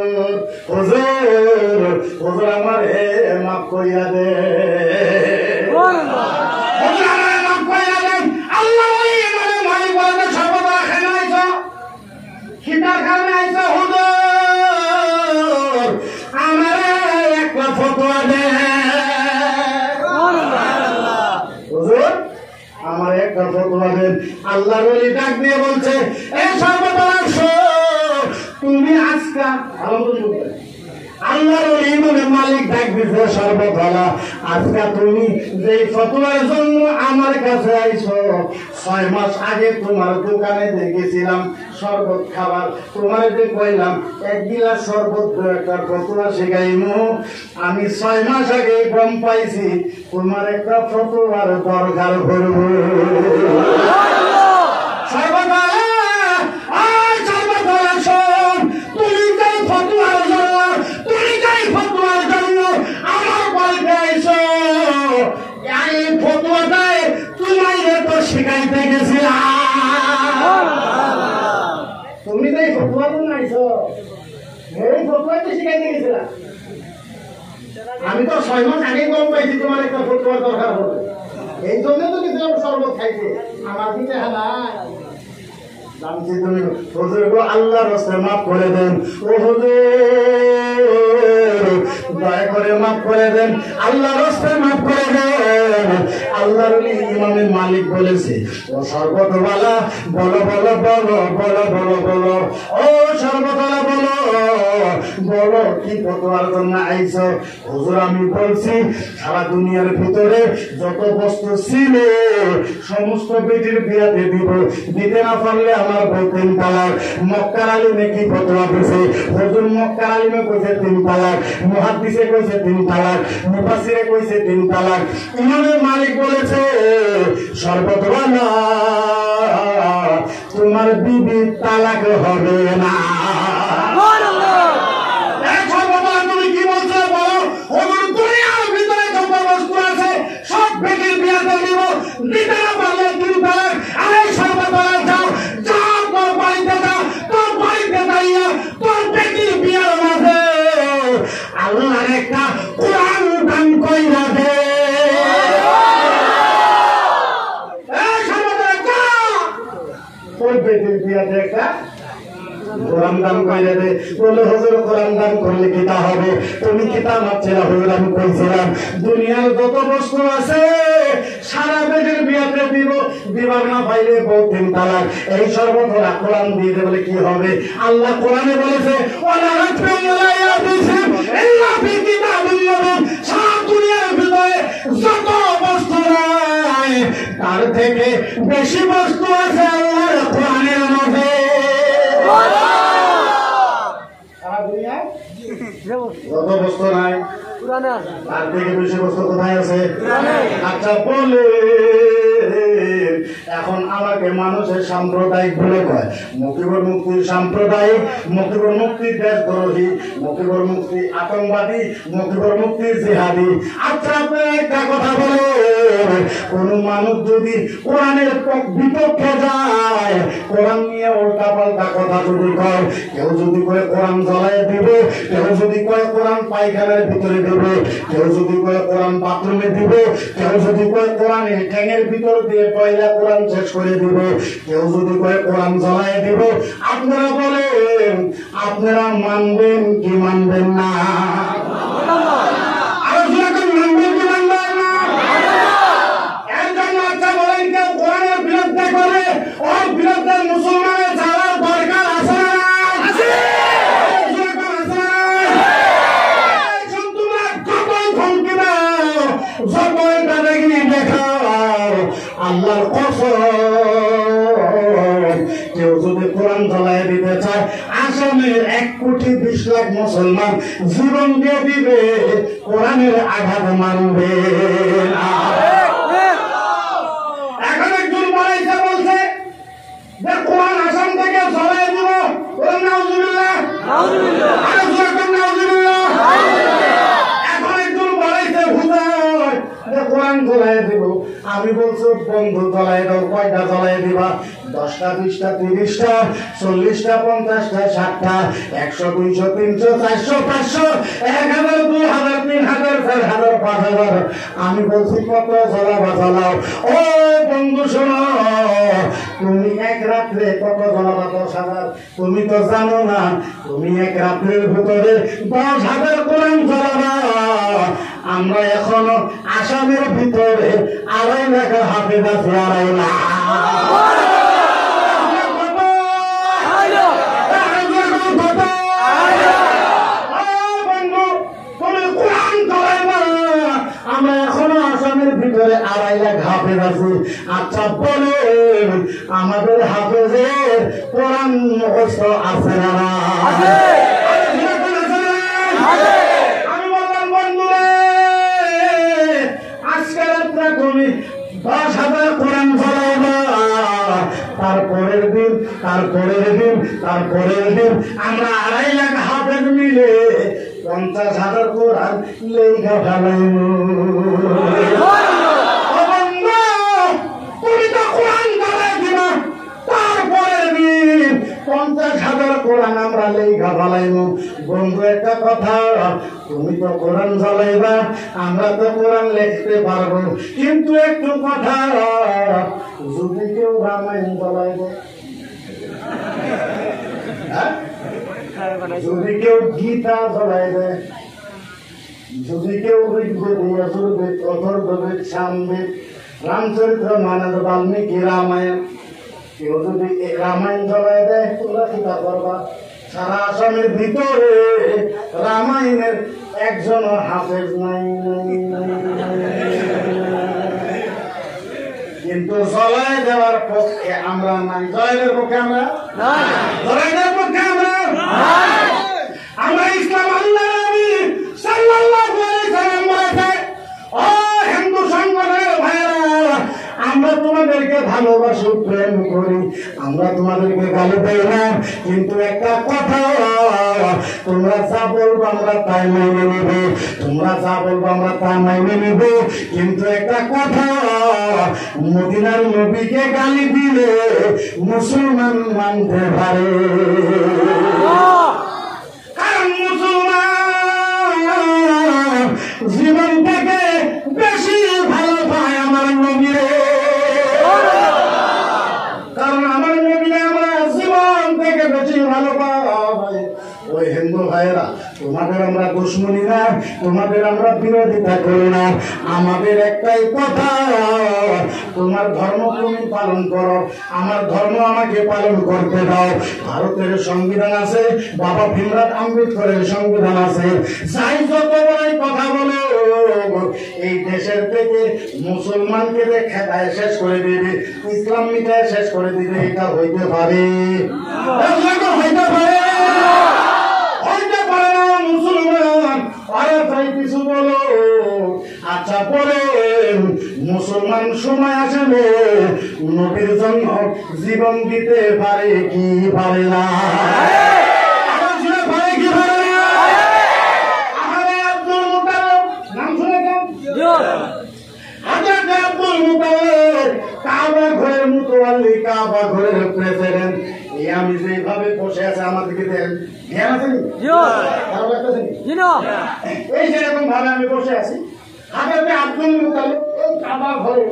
হুজুর হুজুর আমার মাফ করিয়া দে, হুজুর আমার মাফ করিয়া দেন। আল্লাহ মানে মালি বলে শরবতওয়ালা খাই আইছ, খিতার খানে আইছ, হুজুর আমার একটা ফতোয়া দে, হুজুর আমার একটা ফতোয়া দেন। আল্লাহর ওলি ডাক দিয়ে বলছে, এ শরবতওয়ালা তুমি আজকা আল্লাহর ওলি ইমামের মালিক ডাক দিছে, শরবতওয়ালা আজকা তুমি যে ফতোয়ার জন্য আমার কাছে আইছো, 6 মাস আগে তোমার দোকানে দেখেছিলাম শরবত খাবার, তোমার যে কইলাম 1 গিলাস শরবত একটা ফতোয়া শিখাইমু, আমি 6 মাস আগে গম পাইছি তোমার একটা ফতোয়ার দরকার করব। তুমি যাই ফতোয়ার জন্য আমার বাড়িতে আইছো, এই ফতোয়াটাই তোমায় তো শিখাইতে গেছিলাম, তুমি তো এই ফতোয়া জন্য আইছো, এই ফতোয়াই তো শিখাইতে গেছিলাম। আমি তো 6 মাস আগে গম পাইছি তোমার একটা ফতোয়ার দরকার হবে, এই জন্য তো কিছু শরবত খাইছে, আমার দিতে হালাই জানছি তুমি। হুজুর গো আল্লাহর রাস্তায় মাফ করে দেন, ও হুজুর দয়া করে মাফ করে দেন, আল্লাহর রাস্তায় মাফ করে দেন। আল্লাহর ইমামের মালিক বলেছে, ও শরবতওয়ালা বলো বলো বলো বলো বলো বলো, ও শরবতওয়ালা বলো বলো কি ফতোয়ার জন্য আইছো? হুজুর আমি বলছি সারা দুনিয়ার ভিতরে যত বস্তু ছিল সমস্ত বেটির বিয়াতে দিব, দিতে না পারলে আমার বউ 3 তালাক। মক্কার আলিমে কি ফতোয়া দিছে? হুজুর মক্কার আলিমে কইছে 3 তালাক, মুহাদ্দিসে কইছে 3 তালাক, মুফাসসিরে কইছে 3 তালাক। ইমামের মালিক বলেছে শরবতওয়ালা তোমার বিবি তালাক হবে না। তুমি কি বলছো বলো? হুজুর দুনিয়ার ভিতরে যত বস্তু আছে সব বেটির বিয়াতে দিব, দিতে না পারলে 3 তালাক। আরে শরবতওয়ালা যাও যাও তোর বাড়িতে যাও, তোর বাড়িতে যাইয়া তোর বেটির বিয়ার মাঝে আল্লাহর একটা কোরআন দান কইরা দে। তোর বেটির বিয়াতে একটা কোরআন দান কইরা দে। বলে হুজুর কোরআন দান করলে কিতা হবে? তুমি কিতা ভাবছিলা? হুজুর আমি কইছিলাম দুনিয়ার যত বস্তু আছে সারা বেটির বিয়াতে দিব, দিবার না পাইলে বউ 3 তালাক। এই শরবতওয়ালা কোরআন দিয়ে দে বলে কি হবে? আল্লাহ কোরআনে বলেছে ওয়ালা রাতবিল্লাহ ইয়াবিসিম ইল্লা ফি কিতাবিল্লাহ, সারা দুনিয়ার ভিতরে যত বস্তু নাই তার থেকে বেশি বস্তু আছে আল্লাহর কোরআনের মধ্যে। যত বস্তু নাই তার থেকে বেশি বস্তু কোথায় আছে? আচ্ছা বলে এখন আমাকে মানুষের সাম্প্রদায়িক বলে কয়, মুক্তিবর মুক্তি সাম্প্রদায়িক, মুক্তিবর মুক্তি দেশদ্রোহী, মুক্তিবর মুক্তি আতঙ্কবাদী, মুক্তিবর মুক্তি জিহাদি। আচ্ছা আপনি একটা কথা বলে, কোন মানুষ যদি কোরআনের বিপক্ষে যায়, কোরআন নিয়ে উল্টা পাল্টা কথা যদি কয়, কেউ যদি কয় কোরআন জ্বলাই দিবে, কেউ যদি কয় কোরআন পায়খানার ভিতরে দিবে, কেউ যদি কয় কোরআন বাথরুমে দিবে, কেউ যদি কয় কোরআন ঠ্যাঙের ভিতর দিয়ে পয়লা কোরআন শেষ করে দিব, কেউ যদি কয় কোরআন জ্বলাই দিব, আপনারা বলেন আপনারা মানবেন কি মানবেন না? মুসলমানের যাওয়ার দরকার আছে যতই দাদাগিরি দেখাও, আল্লাহর কসম কেউ যদি কোরআন জ্বালায় দিতে চায়, আসামের 1,20,00,000 মুসলমান জীবন দিয়ে দিবে, কোরআনের আঘাত মানবে না। এখন একজন বলাইছে বলছে যে কোরআন আসাম থেকে জ্বালায় দিব, নাউজুবিল্লাহ, এখন একজন বলাইছে হুজুর যে কোরআন জ্বালায় দিব। আমি বলছি বন্ধু জ্বালায় দাও, কয়টা জ্বালায় দিবা? 10টা, 20টা, 30টা, 40টা, 50টা, 60টা, 100, 200, 300, 400, 500, 1000, 2000, 3000, 4000, 5000। আমি বলছি কত জ্বালাবা জ্বালাও। ও বন্ধু শোনো, তুমি এক রাত্রে কত জ্বালাবা? 10,000। তুমি তো জানো না, তুমি এক রাত্রের ভিতরে 10,000 কোরআন জ্বালাবা। আমরা এখনো আসামের ভিতরে 2.5 লাখ হাফেজ আছে, 2.5 লাখ। আমরা এখনো আসামের ভিতরে 2.5 লাখ হাফেজ আছে। আচ্ছা বলেন, আমাদের হাফেজের কোরআন মুখস্থ আছে না? আমি বললাম বন্ধুরা, আজকে রাত্রে তুমি 10,000 কোরআন জ্বালাবা, তারপরের দিন আমরা 2.5 লাখ হাফেজ মিলে 50,000 কোরআন লেখা ফেলাইব। তুমি তো কোরআন জ্বালাই দিবা, তারপরের দিন 50,000 কোরআন আমরা লেখা ফেলাইব। বন্ধু একটা কথা, তুমি তো কোরআন জ্বালাইবা, আমরা তো কোরআন লিখতে পারবো, কিন্তু একটু কথা, যদি কেউ রামায়ণ জ্বালাইব, যদি কেউ গীতা জ্বালাই দেয়, যদি কেউ ঋগ্বেদ, যজুর্বেদ, অথর্ববেদ, সামবেদ, রামচরিত্র, মানব, বাল্মীকি, রামায়ণ, কেউ যদি রামায়ণ জ্বালাই দেয়, তোমরা চিন্তা করবা সারা আসামের ভিতরে রামায়ণের একজন হাফেজ নাই। কিন্তু জ্বালাই দেওয়ার পক্ষে আমরা নাই। জ্বালাইদের পক্ষে আমরা, জ্বালাইদের পক্ষে আমরা ইসলাম আল্লাহ নবী সাল্লাল্লাহু আলাইহি সাল্লাম বলেছে, ও হিন্দু সংগঠনের ভাইরা, আমরা তোমাদেরকে ভালোবাসি, প্রেম করি, আমরা তোমাদেরকে গালি দেই না, কিন্তু একটা কথা, তোমরা যা বলবো আমরা তাই মেনে নেব, তোমরা যা বলবো আমরা তা মেনে নেব, কিন্তু একটা কথা, মদিনার নবীকে গালি দিলে মুসলমান মানতে পারে, কারণ মুসলমান জীবন থেকে বেশি ভালো পায় আমার নবীরে, কারণ আমার নবীরে আমরা জীবন থেকে বেশি ভালো পাই। ওই হিন্দু ভাইয়েরা, তোমাদের আমরা দুশ্মনী না, তোমাদের আমরা বিরোধিতা করি না, আমাদের একটাই কথা, তোমার ধর্ম তুমি পালন করো, আমার ধর্ম আমাকে পালন করতে দাও। ভারতের সংবিধান আছে, বাবা ভীমরাও আম্বেদকরের সংবিধান আছে, যাই যত বড়ই কথা বলো, এই দেশের থেকে মুসলমানকে খেদায় শেষ করে দিবে, ইসলাম মিটায় শেষ করে দিবে, এটা হইতে পারে? হইতে পারে? হইতে পারে না। মুসলমান আরে তাই কিছু বলো। আচ্ছা বলেন, মুসলমান সময় আসবে নবীর জন্য জীবন দিতে পারে কি পারে না? পারে কি পারে না? আরে আব্দুল মুতালিব নাম শুনেছেন? হাজরত আব্দুল মুতালিব কাবা ঘরের মুতাওয়াল্লি, কাবা ঘরের প্রেসিডেন্ট। আমি যেভাবে বসে আছে আমাদেরকে দেন, ধ্যান আছে নি? এই যেরকম ভাবে আমি বসে আছি, হাজরত আব্দুল মুতালিব এই কাবা ঘরে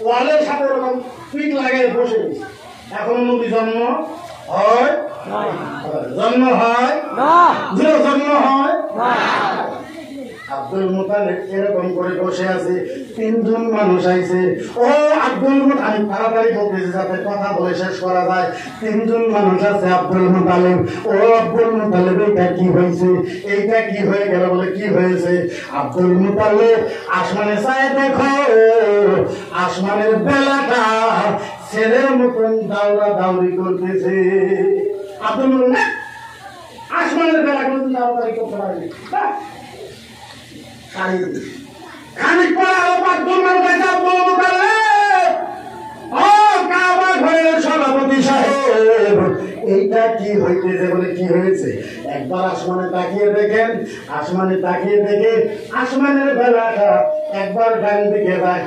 ওয়ালের সাথে এরকম পিঠ লাগাই বসে গেছে। এখন নবী জন্ম হয়? জন্ম হয় না। জন্ম হয়? আব্দুল মুতালিব এরকম করে বসে আছে, তিনজন মানুষ আইছে। ও আব্দুল মুতালিব, আমি তাড়াতাড়ি বলতেছি যাতে কথা বলে শেষ করা যায়। তিনজন মানুষ আছে আব্দুল মুতালিব। ও আব্দুল মুতালিব, এইটা কি হয়েছে? এইটা কি হয়ে গেল? বলে কি হয়েছে? আব্দুল মুতালিব, আসমানে চায় দেখো, আসমানের বেলাটা ছেলের মতন দাউরা দাউরি করতেছে। আব্দুল মুতালিব আসমানের বেলা কিন্তু দাউরি করতে পারেনি। খানিক পরে আব্দুল মুতালিব, ও কাবা ঘরের সভাপতি সাহেব, এইটা কি হইতেছে? বলে কি হয়েছে? একবার আসমানে তাকিয়ে দেখেন। আসমানে তাকিয়ে দেখে আসমানের বেলাটা একবার ডান দিকে যায়।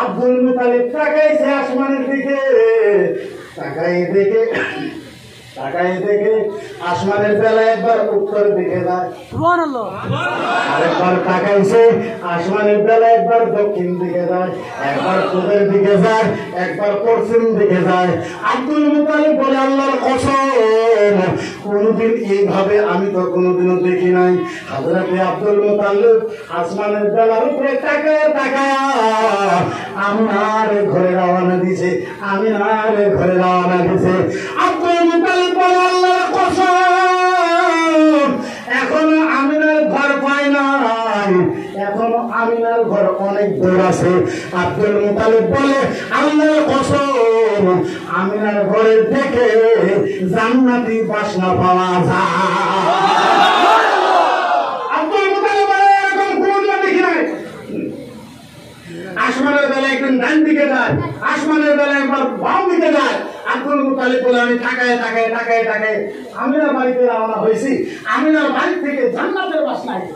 আব্দুল মুতালিব তাকাইছে আসমানের দিকে, তাকাই দেখে আসমানের বেলা একবার উত্তর দিকে যায়, আরেকবার তাকাইছে আসমানের বেলা একবার দক্ষিণ দিকে যায়, একবার পূবের দিকে যায়, একবার পশ্চিম দিকে যায়। আব্দুল মুতালিব বলে আল্লাহর কসম, কোনদিন এইভাবে আমি তো কোনদিনও দেখি নাই। হযরতে আব্দুল মুতালিব আসমানের বেলার উপরে তাকায় আমিনার ঘরে রওনা দিছে, আমিনার ঘরে রওনা দিছে। আব্দুল মুতালিব বলে আল্লাহর কসম, এখনো আমিনার ঘর পাই নাই, এখনো আমিনার ঘর অনেক দূর আছে। আব্দুল মুতালিব বলে আল্লাহর কসম, আমিনার ঘরে দেখে জান্নাতি বাসনা পাওয়া যায়। আব্দুল মুতালিব বলে এরকম কোনদিন দেখি নাই। আসমানের বেলা একদিন ডান দিকে যায়, আসমানের বেলা একবার বাম দিকে যায়। আব্দুল মুতালিব বলে আমি তাকায় আমিনার বাড়িতে রওনা হয়েছি, আমিনার বাড়ি থেকে জান্নাতের বাসনা আইছে।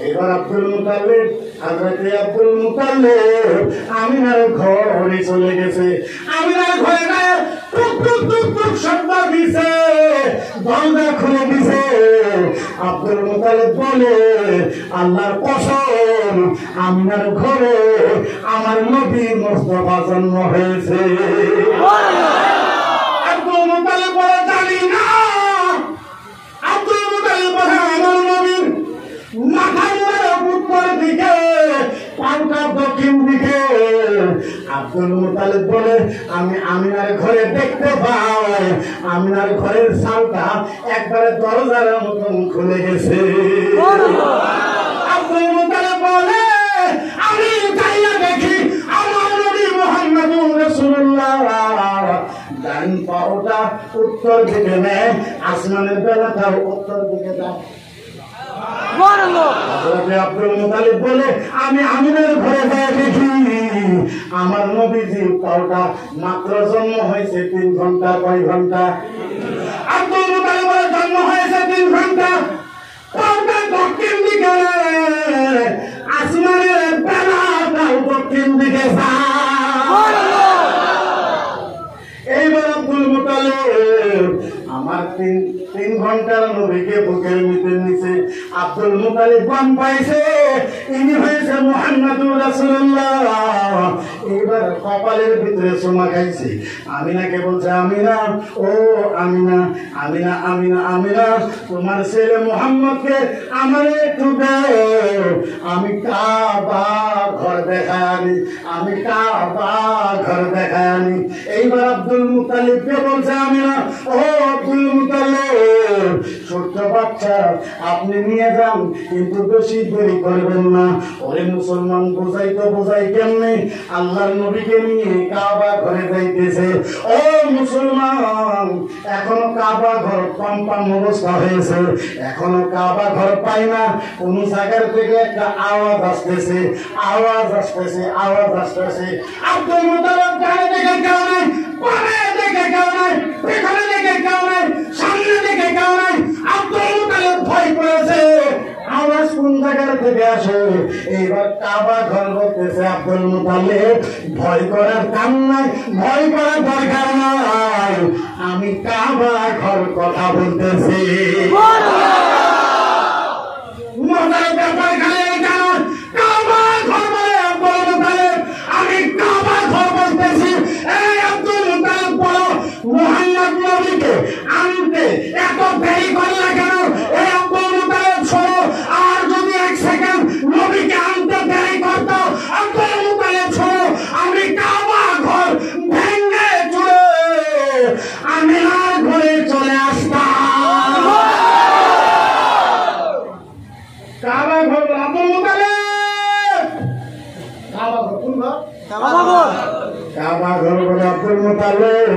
এবার আব্দুল মুতালিব, হযরতে আব্দুল মুতালিব আমিনার ঘরে চলে গেছে। আমিনার ঘরে যায় টুক টুক টুক টুক শব্দ দিছে, দরজা খুলে দিছে। আব্দুল মুতালিব বলে আল্লাহর কসম, আমিনার ঘরে আমার নবী মুস্তাফা জন্ম হয়েছে। আব্দুল মুতালিব বলে জানি না। আব্দুল মুতালিব বলে আমার নবীর মাথা উত্তর দিকে, পাউটা দক্ষিণ দিকে। আব্দুল মুতালিব বলে আমি আমিনার ঘরে দেখতে পাই, আমিনার ঘরের ছালটা একবারে দরজার মতন খুলে গেছে। আব্দুল মুতালিব বলে আমি যাইয়া দেখি আমার নবী মুহাম্মদুর রাসূলুল্লাহ ডান পাউটা উত্তর দিকে নেয়, আসমানের বেলাটাও উত্তর দিকে যায়। আব্দুল মুতালিব বলে আমি আমিনার ঘরে যাই দেখি আমার নবীজির পাউটা মাত্র জন্ম হয়েছে 3 ঘন্টা। কয় ঘন্টা? আব্দুল মুতালিব বলে জন্ম হয়েছে 3 ঘন্টা। পাউটা দক্ষিণ দিকে, আসমানের বেলাটাও দক্ষিণ দিকে যায়। এইবার আব্দুল মুতালিব আমার 3 ঘন্টার নবীকে বুকের ভিতরে নিছে। আব্দুল মুতালিব বাম পাইছে, ইনি হয়েছে মুহাম্মদুর রাসূলুল্লাহ। এবার কপালের ভিতরে চুমা খাইছে। আমিনাকে বলছে আমিনা, ও আমিনা, আমিনা আমিনা আমিনা, তোমার ছেলে মুহাম্মদকে আমার একটু দাও, আমি কাবা ঘর দেখায় আনি, আমি কাবা ঘর দেখায় আনি। এইবার আব্দুল মুতালিবকে বলছে আমিনা, ও আব্দুল মুতালিব, ছোট্ট বাচ্চা আপনি নিয়ে যান, কিন্তু বেশি দেরি করবেন না। ওরে মুসলমান, বোঝাই তো বোঝাই কেমনে, আল্লাহর নবীকে নিয়ে কাবা ঘরে যাইতেছে। ও মুসলমান, এখনো কাবা ঘর পাম্পাম অবস্থা হয়েছে, এখনো কাবা ঘর পাই না। কোন জায়গার থেকে একটা আওয়াজ আসতেছে, আওয়াজ আসতেছে, আওয়াজ আসতেছে। আব্দুল মুতালিব ডানে দেখে কেউ নাই, বামে দেখে কেউ নাই, পেছনে দেখে কেউ নাই, সামনে দেখে কেউ নাই। আব্দুল মুতালিব ভয় করেছে, আওয়াজ কোন জায়গার থেকে আসে। এইবার কাবা ঘর বলতেছে আব্দুল মুতালিব ভয় করার কাম নাই, ভয় করার দরকার নাই, আমি কাবা ঘর কথা বলতেছি। মজার ব্যাপার খালি এটা, কাবা ঘর বলে আব্দুল মুতালিব, আমি কাবা ঘর বলতেছি। এই আব্দুল মুতালিব বলো মুহাম্মদ নবীকে মুতাল্লিব,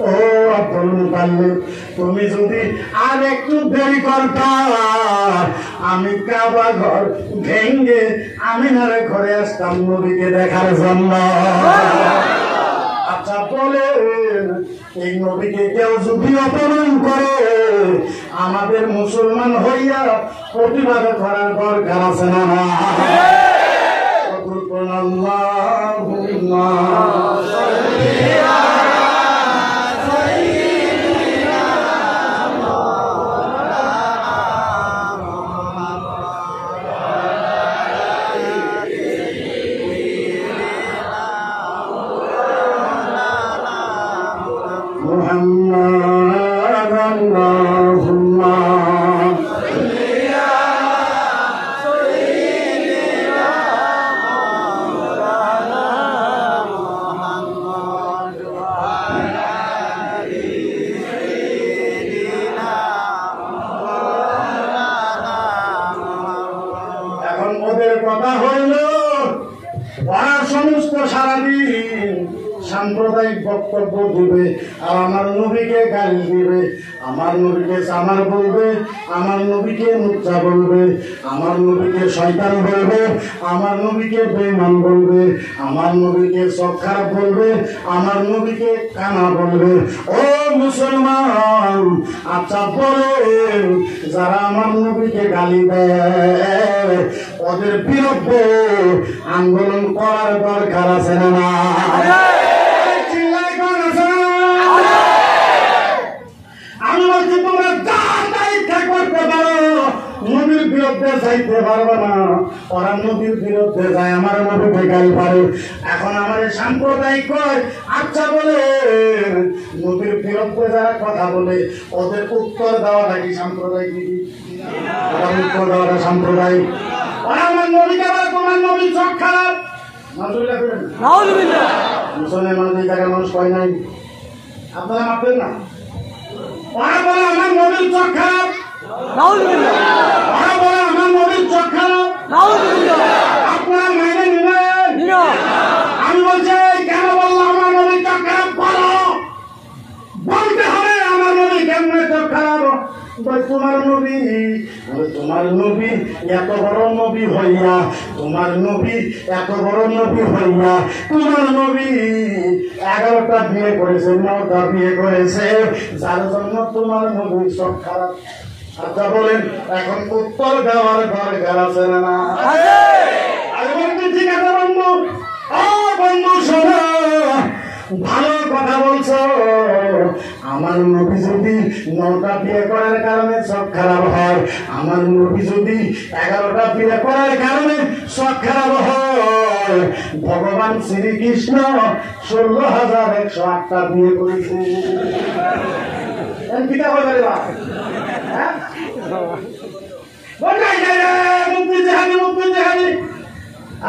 ও আব্দুল মুতাল্লিব, তুমি যদি আর একটু দেরি করতা আমি কাবা ঘর ভেঙ্গে আমিনার ঘরে আসতাম নবীকে দেখার জন্য। আচ্ছা বলেন, এই নবীকে কেউ যদি অপমান করে আমাদের মুসলমান হইয়া প্রতিবাদ করার দরকার আছে না? আল্লাহুম্মা কথা হইল ওরা সমস্ত সারাদিন সাম্প্রদায়িক বক্তব্য দিবে আর আমার নবীকে গালি দিবে, আমার নবীকে সামার বলবে, আমার নবীকে মুচ্চা বলবে, আমার নবীকে শয়তান বলবে, আমার নবীকে বেঈমান বলবে, আমার নবীকে সব খারাপ বলবে, আমার নবীকে কানা বলবে। ও মুসলমান, আচ্ছা বলেন, যারা আমার নবীকে গালি দেয় ওদের বিরুদ্ধে আন্দোলন করার দরকার আছে না? আমি বলছি তোমরা যা ইচ্ছা করতে পারো, নবীর বিরুদ্ধে যাইতে পারবে না। ওরা নবীর বিরুদ্ধে যায়, আমার নবীকে গালি পারে। এখন আমার সাম্প্রদায়িক কয়, আচ্ছা বলে নবীর বিরুদ্ধে যারা কথা বলে ওদের উত্তর দেওয়াটা কি সাম্প্রদায়িক? উত্তর দেওয়াটা সাম্প্রদায়িক? ওরা আমার নবীকে বলে তোমার নবীর চোখ খারাপ। মুসলমান মানুষ এই জায়গায় মানুষ কয় নাই, আপনারা মাপবেন না। ওরা বলে আমার নবীর চোখ খারাপ, ওরা বলে আমার নবীর চোখ খারাপ, আপনারা মেনে নিলেন? আমি বলছি কেন বললো আমার নবীর চোখ খারাপ? বলো, বলতে হবে আমার নবী কেমন চোখ খারাপ। তোমার নবী, তোমার নবী এত বড় নবী হইয়া, তোমার নবী এত বড় নবী হইয়া, তোমার নবী 11টা বিয়ে করেছে, 9টা বিয়ে করেছে, যার জন্য তোমার নবী সব খারাপ। আচ্ছা বলেন, এখন উত্তর দেওয়ার দরকার আছে না? আমি বলছি ঠিক আছে বন্ধু, ও বন্ধু শোনো, ভালো কথা বলছো। আমার নবী যদি 9টা বিয়ে করার কারণে সব খারাপ হয়, আমার নবী যদি 11টা বিয়ে করার কারণে সব খারাপ হয়, ভগবান শ্রীকৃষ্ণ 16,108টা বিয়ে করেছে।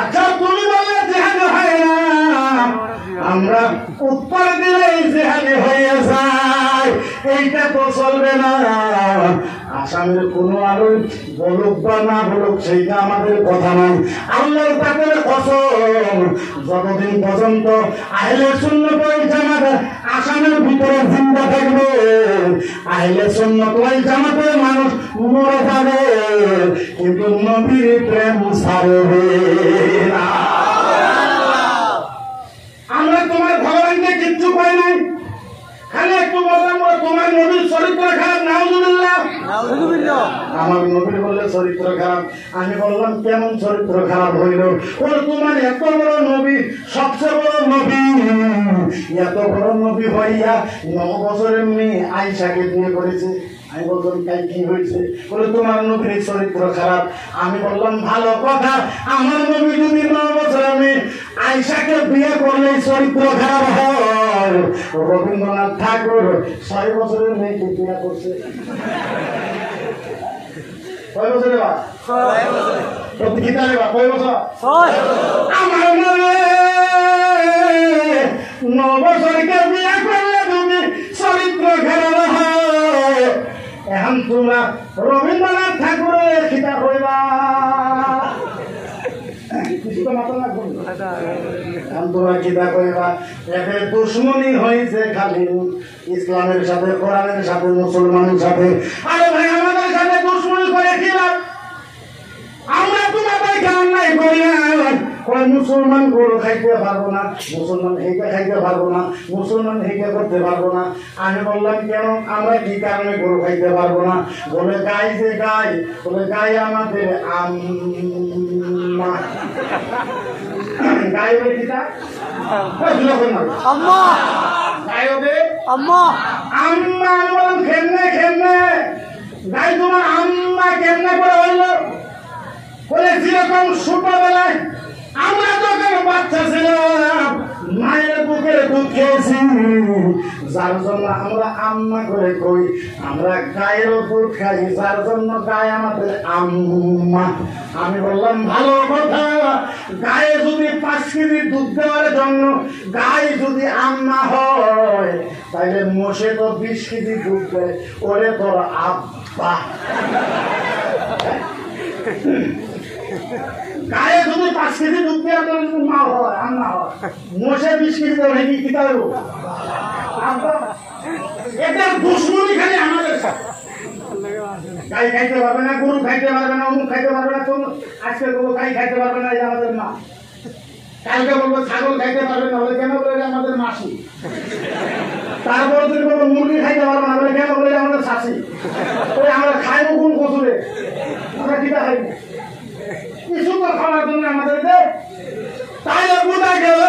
আচ্ছা তুমি বললে জেহাদি হয় না, আমরা উত্তর দিলে জেহাদি হয়ে যায়, এইটা তো চলবে না। আসামের কোনো আলোই বলুক বা না বলুক সেইটা আমাদের কথা নাই। আল্লাহর পাকের কসম, যতদিন পর্যন্ত আহলে সুন্নাত ওয়াল জামাত আসামের ভিতরে জিন্দা থাকবে, আহলে সুন্নাত ওয়াল জামাতের মানুষ মরে যাবে, কিন্তু নবীর প্রেম ছাড়বে না। আমরা তোমার ভগবানকে কিচ্ছু পাই নাই, খালি একটু বললাম তোমার নবীর চরিত্র খারাপ, নাউজুবিল্লাহ। আমার নবীর বললে চরিত্র খারাপ, আমি বললাম কেমন চরিত্র খারাপ হইল? ওর তোমার এত বড় নবী, সবচেয়ে বড় নবী, এত বড় নবী হইয়া 9 বছরের মেয়ে আয়েশাকে বিয়ে করেছে। আমি বললাম তাই কি হয়েছে? বলে তোমার নবীর চরিত্র খারাপ। আমি বললাম ভালো কথা, আমার নবী যদি 9 বছরের মেয়ে আয়েশাকে বিয়ে করলে চরিত্র খারাপ হয়, রবীন্দ্রনাথ ঠাকুর 6 বছরের মেয়েকে বিয়ে করছে। কয় বছরে বা? 6 বছরে। প্রতিকিতারে বা কয় বছর? 6 বছর। আমার নবী 9 বছরকে বিয়ে করলে তুমি চরিত্র খারাপ হয়। এখন তোমরা রবীন্দ্রনাথ ঠাকুরের খিতা কইবা। তো মাথা না করুন তোরা কি দেখো এবার এদের দুশ্মনী হয়েছে খালি ইসলামের সাথে, কোরআনের সাথে, মুসলমানের সাথে। আরে ভাই আমাদের সাথে দুশ্মনী করে কি লাভ? আমরা তোমাদেরকে অন্যায় করি না। মুসলমান গরু খাইতে পারবো না, মুসলমান হেঁটে খাইতে পারবো না, মুসলমান হেঁটে করতে পারবো না। আমি বললাম কেন, আমরা কি কারণে গরু খাইতে পারবো না? বলে গাই যে গাই, বলে গাই আমাদের আম্মা। গাই বলে কিটা আম্মা, গাই ওদের আম্মা। আম্মা আমি বললাম কেমনে কেমনে গাই তোমার আম্মা কেমনে করে হইল? বলে যেরকম ছোটবেলায় আমরা যখন বাচ্চা ছিলাম মায়ের বুকের দুধ খেয়েছি, যার জন্য আমরা আম্মা করে কই। আমরা গায়েরও দুধ খাই, যার জন্য গায়ে আমাদের আম্মা। আমি বললাম ভালো কথা, গায়ে যদি 5 কেজি দুধ দেওয়ার জন্য গাই যদি আম্মা হয়, তাইলে মোষে তো 20 কেজি দুধ দেয়, ওরে তোর আব্বা। গায়ে যদি 5 কেজি দুধ দেওয়ার জন্য মা হয়, আম্মা হয়, মোষে 20 কেজি দেওয়া কি কি তাই এটার দুশ্মনী খালি আমাদের সাথে। গাই খাইতে পারবে না, গরু খাইতে পারবে না, অমুক খাইতে পারবে না। আজকে বলবো গাই খাইতে পারবে না, এটা আমাদের মা। কালকে বলবো ছাগল খাইতে পারবে না, বলে কেন? বলে আমাদের মাসি। তারপরে তুমি বলবো মুরগি খাইতে পারবে না, বলে কেন? বলে আমাদের শাশি। আমরা খাইবো কোন কচুরে? আমরা কিটা খাইব? কিছু তো খাওয়ার জন্য আমাদের তাইলে বোঝা গেল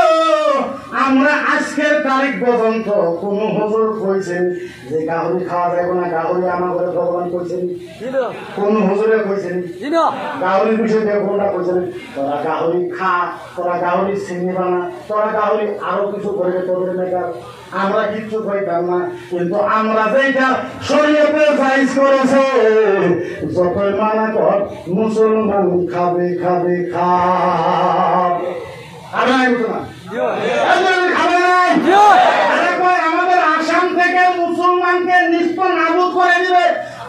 আমরা আজকের তারিখ পর্যন্ত কোন হুজুর কইছেন যে গাহরি খাওয়া যাবে না, গাহরি আমার ঘরে ভগবান কইছেন? কোন হুজুরে কইছেন? গাহরির বিষয় দিয়ে কোনটা কইছেন? তোরা গাহরি খা, তোরা গাহরি চিনি বানা, তোরা গাহরি আরো কিছু করবে তোদের মেকার। আমরা কিচ্ছু কইতাম না, কিন্তু আমরা যেটা শরীয়তে জায়েজ করেছে, যতই মানা কর মুসলমান খাবে খাবে খা। আমাদের আসাম থেকে মুসলমানকে নিস্ত নাবুদ করে দিবে,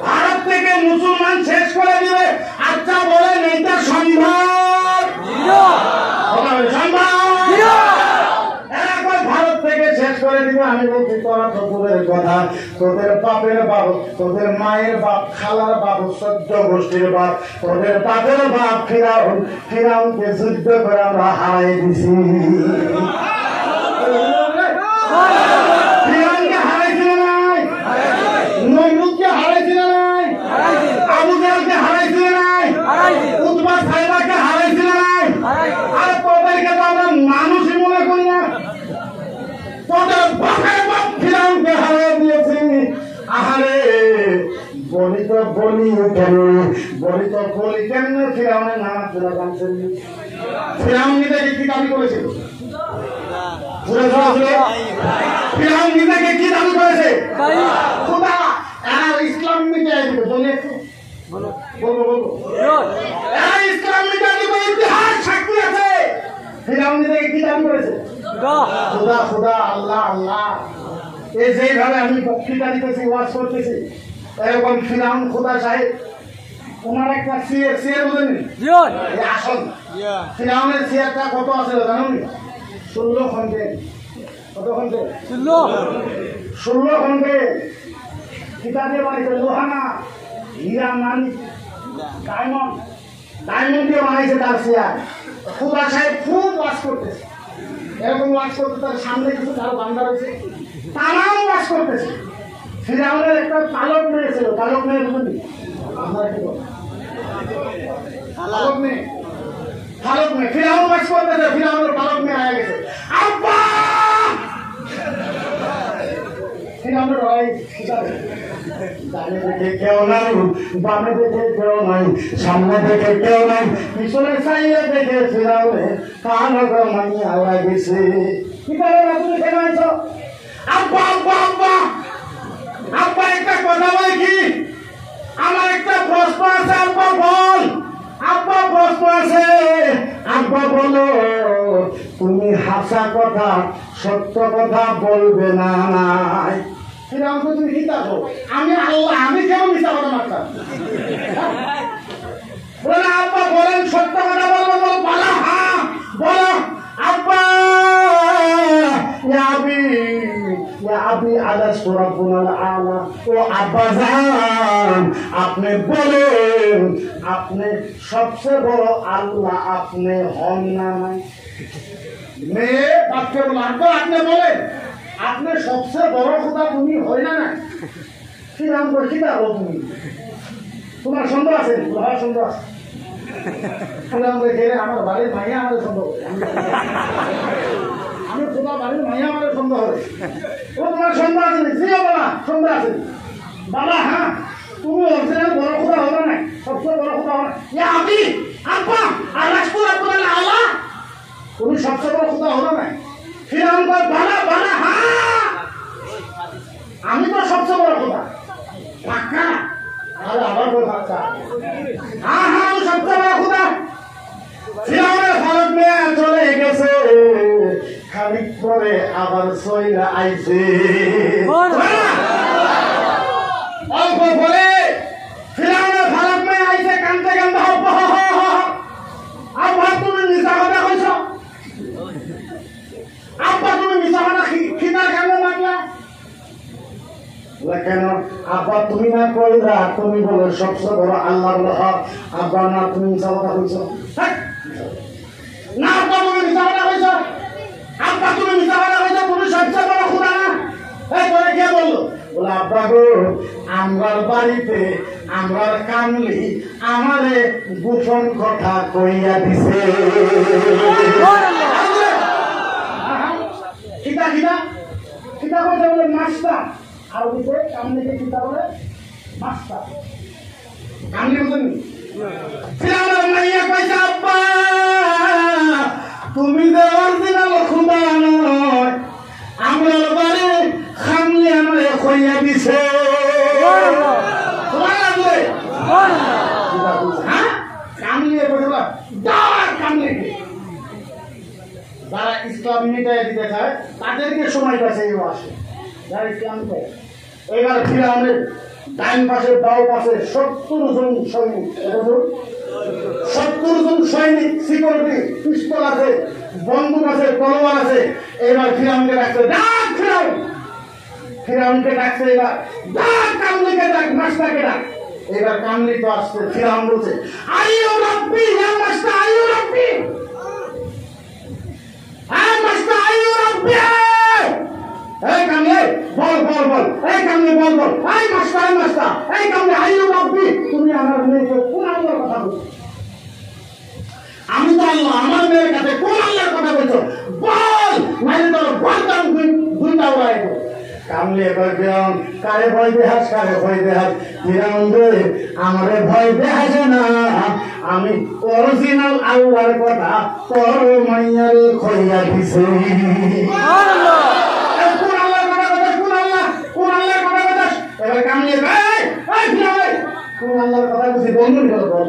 ভারত থেকে মুসলমান শেষ করে দিবে। আচ্ছা বলেন এটা সম্ভব? ভারত থেকে শেষ করে দিবে। আমি বলছি তোরা তো দূরের কথা, তোদের বাপের বাপ, তোদের মায়ের বাপ, খালার বাপ, 14 গোষ্ঠীর বাপ, তোদের বাপের বাপ ফিরাউন, ফিরাউনকে যুদ্ধ করে আমরা হারাই দিছি। ফিরাউনকে হারাইছিল নাই? নমরুদকে হারাইছিল নাই? আবু জাহেলকে হারাইছিল নাই? উতবা সাইবাকে হারাইছিল নাই? আর তোদেরকে তো আমরা মানুষই মনে করি না। তোদের বাপের বাপ ফিরাউনকে হারাই দিয়েছি। আহারে বলি তো বলি কেন, বলি তো বলি কেন? ফিরাউনের নানা ফেরা জানছেন? ফিরাউন নিজেকে কি দাবি করেছিল? ফিরাউন নিজেকে কি দাবি করেছে? খোদা আর ইসলাম মিটাই দিবে। বলে বলবো বলবো ইসলাম মিটাই দিবে, ইতিহাস সাক্ষী আছে। ফিরাউন নিজেকে কি দাবি করেছে? খোদা খোদা, আল্লাহ আল্লাহ। এই যেভাবে আমি বক্তৃতা দিতেছি, ওয়াজ করতেছি, এরকম ফিরাউন খোদা সাহেব ওনার একটা সিয়ার বুঝেনি আসল। ফিরাউনের সিয়ারটা কত আছে জানুন? 16 খন্ডে। কত খন্ডে? 16 খন্ডে। কিতা দিয়ে বানাইছে? লোহানা, হীরা, মানিক, ডায়মন্ড, ডায়মন্ড দিয়ে বানাইছে তার সিয়ার। খোদা সাহেব খুব ওয়াজ করতেছে, এরকম ওয়াজ করতে তার সামনে কিছু কারো বান্দা রয়েছে, তারাও ওয়াজ করতেছে। ফিরাউনের একটা পালক মেয়ে ছিল, পালক মেয়ে বুঝলি? পালক মেয়ে, পালক মেয়ে। ফিরাউন ওয়াজ করতেছে, ফিরাউনের পালক মেয়ে হয়ে গেছে। আব্বা! ফিরাউনের ডানে দেখে কেউ নাই, বামে দেখে কেউ নাই, সামনে দেখে কেউ নাই, পিছনে চাইলে দেখে ফিরাউনে কান মাইয়া লাগেছে। কি করে তুমি কেন আইছো? আব্বা আব্বা আব্বা আব্বা একটা কথা বলে কি? আমার একটা প্রশ্ন আছে আব্বা, বল। আব্বা প্রশ্ন আছে। আব্বা বলো, তুমি হাসা কথা সত্য কথা বলবে না? নাই। ফিরাউনকে তুমি কি থাকো? আমি আল্লাহ, আমি কেমন মিথ্যা কথা মারতাম? বলে আব্বা বলেন সত্য কথা বলবো? বলো হ্যাঁ। আলাস্তু রাব্বুনাল আ'লা। ও আব্বাজান, আপনি বলেন, আপনি সবচেয়ে বড় আল্লাহ আপনি হন না? নাই মেয়ে বাপকে বলে, আব্বা আপনি বলেন, আপনি সবচেয়ে বড় খোদা তুমি হয় না? নাই কি নাম করে কি দাও তুমি? তোমার সন্দেহ আছে? তোমার সন্দেহ আছে? আমার বাড়ির মাইয়া আমাদের সন্দেহ, আমি খোদা বাড়ির মাইয়া আমাদের সন্দেহ হবে। ও তোমার সন্দেহ আছে? জিও বাবা সন্দেহ আছে বাবা। হ্যাঁ তুমি অরিজিনাল বড় খোদা হবে না, সবচেয়ে বড় খোদা হবে না। আমি আব্বা আলাস্তু রাব্বুনাল আ'লা, তুমি সবচেয়ে বড় খোদা হবে না? ফিরআউন কয় বাবা বাবা, হ্যাঁ আমি তো সবচেয়ে বড় খোদা। পাক্কা? আরে আবার বল পাক্কা? হ্যাঁ হ্যাঁ আমি সবচেয়ে বড় খোদা। ফিরআউনের ফরক নিয়ে চলে গেছে, খানিক পরে আবার সইরা আইছে। অল্প পরে ফিরআউনের ফরক নিয়ে আইছে, কান্দতে কান্দতে আব্বা তুমি মিছা কথা কইছ, আব্বা তুমি মিছা কথা খিদার কান্দে মারলা কেন? আব্বা তুমি না কইরা, তুমি বলো সবচেয়ে বড় আল্লাহর রহম। আব্বা না তুমি মিছা কথা কইছ না, আব্বা তুমি মিছা কথা কইছ, আব্বা তুমি মিছা কথা কইছ, তুমি সবচেয়ে বড় খোদা না। এই পরে কে বললো? বলে আব্বা গো, আমরার বাড়িতে আমরার কামলি আমারে গোপন কথা কইয়া দিছে। খিদা খিদা খিদা কইছে বলে মাস্টার, আর দিতে কামলিকে খিদা বলে মাস্টার। কামলি বুঝেন? ফিরআউনের মাইয়া কইছে আব্বা তুমি যে অরিজিনাল খোদা নয়, আমরার বাড়ি কামলি আমারে কইয়া দিছে। হ্যাঁ কামলি কইলা দাঁড়া, কামলি যারা ইসলাম মিটাই দিতে চায় তাদেরকে সময় পাশে আসে, যারা ইসলাম চায়। এবার ফিরআউনের ডাইন পাশে বাম পাশে 70 জন সৈনিক, 70 জন সৈনিক, সিকিউরিটি, পিস্তল আছে, বন্দুক আছে, তলোয়ার আছে। এবার ফিরআউনকে ডাকছে, ডাক ফিরআউন, ফিরআউনকে ডাকছে, এবার ডাক কামলিকে ডাক, মাস্টারকে ডাক। এবার কামলি তো আসছে, ফিরআউন বলছে আইয়ু রাব্বি ইয়া মাস্টার, আইয়ু রাব্বি, হ্যাঁ মাস্টার আইয়ু রাব্বি। এই কামলি বল বল বল, এই কামলি বল বল, এই মাস্টার এই মাস্টার, এই কামলি আইয়ু রাব্বি, তুমি আমার মেয়েকে কোন আল্লাহর কথা বলছো? আমি তো আল্লাহ, আমার মেয়ের কাছে কোন আল্লাহর কথা বলছো? বল, নাইলে তোর গর্দান দুইটা উড়াই দেব। কামলি এবার ফিরআউন কারে ভয় দেহাস, কারে ভয় দেহাস? ফিরআউন রে আমারে ভয় দেহাসে না, আমি অরিজিনাল আল্লাহর কথা তোর মাইয়ারে কইয়া দিছি। সুবহানাল্লাহ। কোন আল্লাহর কথা কথা, কোন আল্লাহ, কোন আল্লাহর কথা কথা? এবার কামলি এই ফিরআউন কোন আল্লাহর কথা বুঝি বন্ধু বল বল।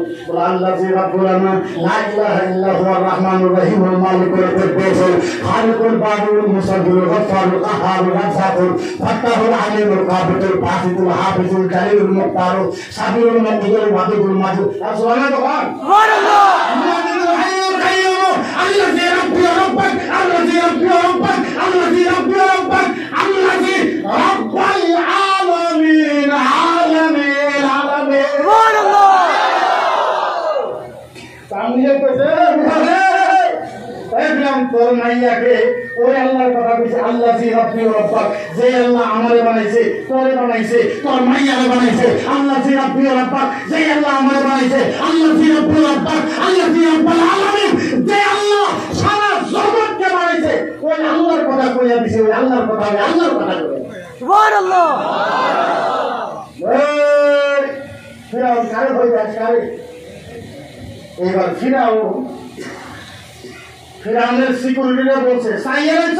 আল্লাহ যে রাব্বুল আলামিন, লা ইলাহা ইল্লা হুয়ার রহমানুর রহিমুল মালিকুল কুদ্দুসুল খালিকুল বারিউল মুসাব্বিহুল গফফারুল কাহ্হারুর রাজ্জাকুল ফাত্তাহুল আলিমুল কাবিরুল বাসিতুল হাফিজুল জালিলুল মুক্তারুল সাবিরুল মুকিদুল ওয়াদিদুল মাজিদ। সুবহানাল্লাহ, সুবহানাল্লাহ। মুহাম্মাদুর হাইয়ুল কাইয়্যুম, আল্লাযী রাব্বি রাব্বাক, আল্লাযী রাব্বি রাব্বাক, আল্লাযী রাব্বি রাব্বাক, আল্লাযী রাব্বাল আলামিন, আলামিন আলামিন। সুবহানাল্লাহ। কামলি কইছে তোর মাইয়াকে ওই আল্লাহর কথা কইছে, আল্লাযী রাব্বি রাব্বাক, যে আল্লাহ আমারে বানাইছে, তোরে বানাইছে, তোর মাইয়ারে বানাইছে। আল্লাযী রাব্বি রাব্বাক, যে আল্লাহ আমারে বানাইছে, আল্লাযী রাব্বি রাব্বাক, আল্লাযী রাব্বাল আলামিন, যে আল্লাহ সারা জগৎকে বানাইছে, ওই আল্লাহর কথা কইয়া দিছে, ওই আল্লাহর কথা, ওই আল্লাহর কথা কইয়া। সুবহানাল্লাহ। এই ফিরআউন কারে ভয় দেয়, কারে? এবার ফিরআউনের সিকিউরিটিরা বলছে সাইয়েন্স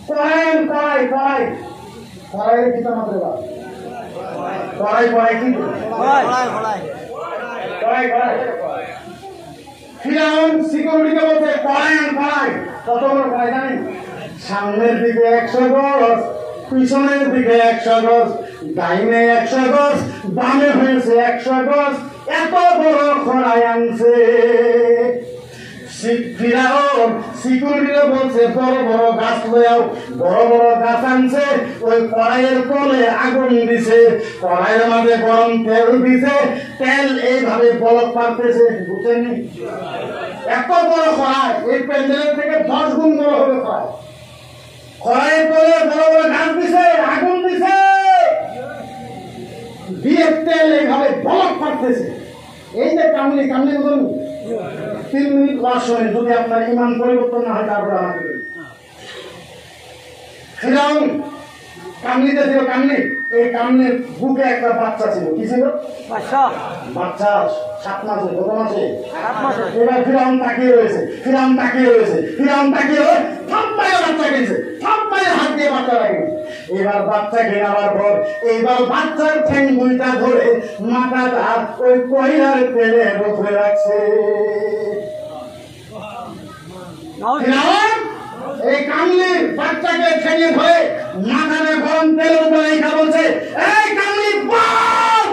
করাই করাই করাই করাই কি তোমার দেবা করাই করাই কি করাই করাই করাই করাই ফিরআউন সিকিউরিটিকে বলছে করাই করাই। কত বড় করাই জানেন? সামনের দিকে 100 গজ, পিছনের দিকে 100 গজ, ডাইনে 100 গজ, বামে হয়েছে 100 গজ, এত বড় করাই আনছে। ফিরআউন সিকিউরিটিরা বলছে বড় বড় গাছ লয়াও, বড় বড় গাছ আনছে, ওই কড়াইয়ের তলে আগুন দিছে, কড়াইয়ের মাঝে গরম তেল দিছে, তেল এইভাবে বলক পারতেছে, বুঝছেন? এত বড় কড়াই, এই প্যান্ডেলের থেকে 10 গুণ বড় হবে কড়াই। কড়াইয়ের তলে বড় বড় গাছ দিছে, আগুন দিছে, দিয়ে তেল এইভাবে বলক পারতেছে। এই যে কামলি কামলি বলুন 3 মিনিট ওয়াশ হয়, যদি আপনার ইমান পরিবর্তন না হয় তারপরে আমাকে ফিরাউন কামলিতে ছিল। কামলি, এই কামলির বুকে একটা বাচ্চা ছিল। কি ছিল? বাচ্চা 7 মাসে, কত মাসে? 7 মাসে। এবার ফিরাউন তাকিয়ে রয়েছে, ফিরাউন তাকিয়ে রয়েছে, ফিরাউন তাকিয়ে রয়ে থাপ্পায় বাচ্চা গেছে, থাপ্পায় হাত দিয়ে বাচ্চা লাগে। এবার বাচ্চা ঘেরাবার পর এইবার বাচ্চার ঠ্যাং দুইটা ধরে মাথাটা ওই কয়লার তেলে বসে রাখছে। এই কামলির বাচ্চাকে ঠেঙে ধরে মাথায় গরম তেল উপরে বলছে, এই কামলি বল,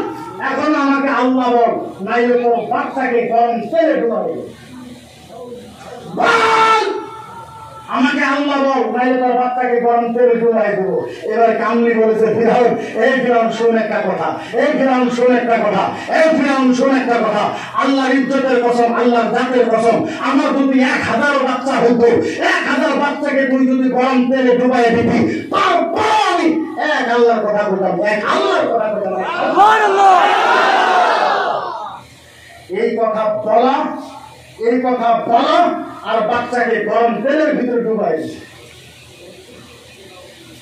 এখন আমাকে আল্লাহ বল, নাইলে তোর বাচ্চাকে গরম তেলে ডুবাবে। বল, আমাকে আল্লাহ বল, নাইলে তোর বাচ্চাকে গরম তেলে ডুবাই দেবো। এবার কামলি বলেছে, ফিরাউন, এই ফিরাউন শোন একটা কথা, এই ফিরাউন শোন একটা কথা, এই ফিরাউন শোন একটা কথা, আল্লাহর ইজ্জতের কসম, আল্লাহর জাতের কসম, আমার যদি 1000 বাচ্চা হতো, 1000 বাচ্চাকে তুই যদি গরম তেলে ডুবাই দিবি, তারপর আমি এক আল্লাহর কথা বলতাম, এক আল্লাহর কথা বলতাম। এই কথা বলা, এই কথা বলা আর বাচ্চাকে গরম তেলের ভিতরে ডুবাই দিচ্ছে।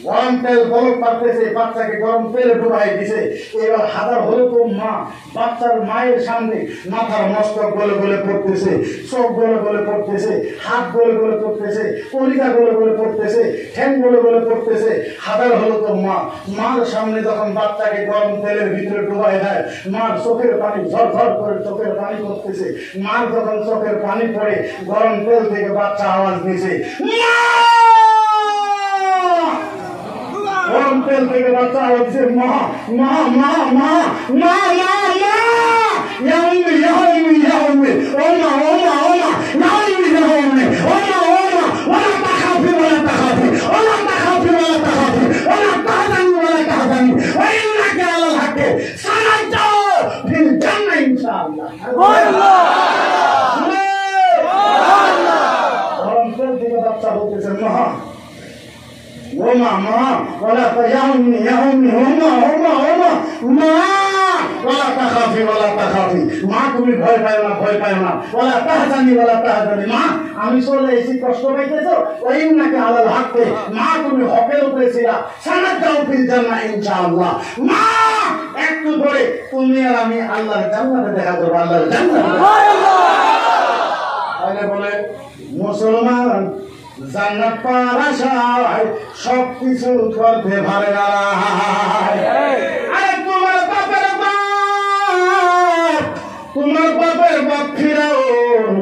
গরম তেল বলক পারতেছে, বাচ্চাকে গরম তেলে ডুবাই দিছে। এবার হাজার হলো তো মা, বাচ্চার মায়ের সামনে মাথার মস্তক গলে গলে পড়তেছে, চোখ গলে গলে পড়তেছে, হাত গলে গলে পড়তেছে, কলিজা গলে গলে পড়তেছে, ঠ্যাং গলে গলে পড়তেছে। হাজার হলো তো মা, মার সামনে যখন বাচ্চাকে গরম তেলের ভিতরে ডুবাই দেয়, মার চোখের পানি ঝরঝর করে চোখের পানি পড়তেছে। মার যখন চোখের পানি পড়ে, গরম তেল থেকে বাচ্চা আওয়াজ দিয়েছে, গরম তেল থেকে বাচ্চা হচ্ছে মা মা মা মা মা মা মা, ইয়াউমি ইয়াউমি ইয়াউমি, ওমা ওমা ওমা, ইয়াউমি ইয়াউমি, ওমা ওমা, ওলা তাখাফি ওলা তাখাফি, ওলা তাখাফি ওলা তাখাফি, ওলা তাহজানি ওলা তাহজানি, ওয়া ইন্নাকা আলাল হাক্কি সানাইতা ফিল জান্নাহ ইনশাআল্লাহ। সুবহানাল্লাহ, সুবহানাল্লাহ। গরম তেল থেকে বাচ্চা হচ্ছে মা ওমা মা, ওলা তায়াউমি ইয়াউমি, ওমা ওমা ওমা মা, ওলা তাখাফি ওলা তাখাফি, মা তুমি ভয় পাও না, ভয় পাও না, ওলা তাহজানি ওলা তাহজানি, মা আমি চলে এসেছি, কষ্ট পাইতেছো, ওয়া ইন্নাকা আলাল হাক্কি, মা তুমি হকের উপরে ছিলা, সানাদাউ ফিল জান্নাহ ইনশাআল্লাহ। মা একটু পরে তুমি আর আমি আল্লাহর জান্নাতে দেখা করব, আল্লাহর জান্নাতে। সুবহানাল্লাহ। তাহলে বলে মুসলমান জান্নাত পাওয়ার আশায় সবকিছু করতে পারে না। আরে তোমার বাপের বাপ, তোমার বাপের বাপ ফিরাউন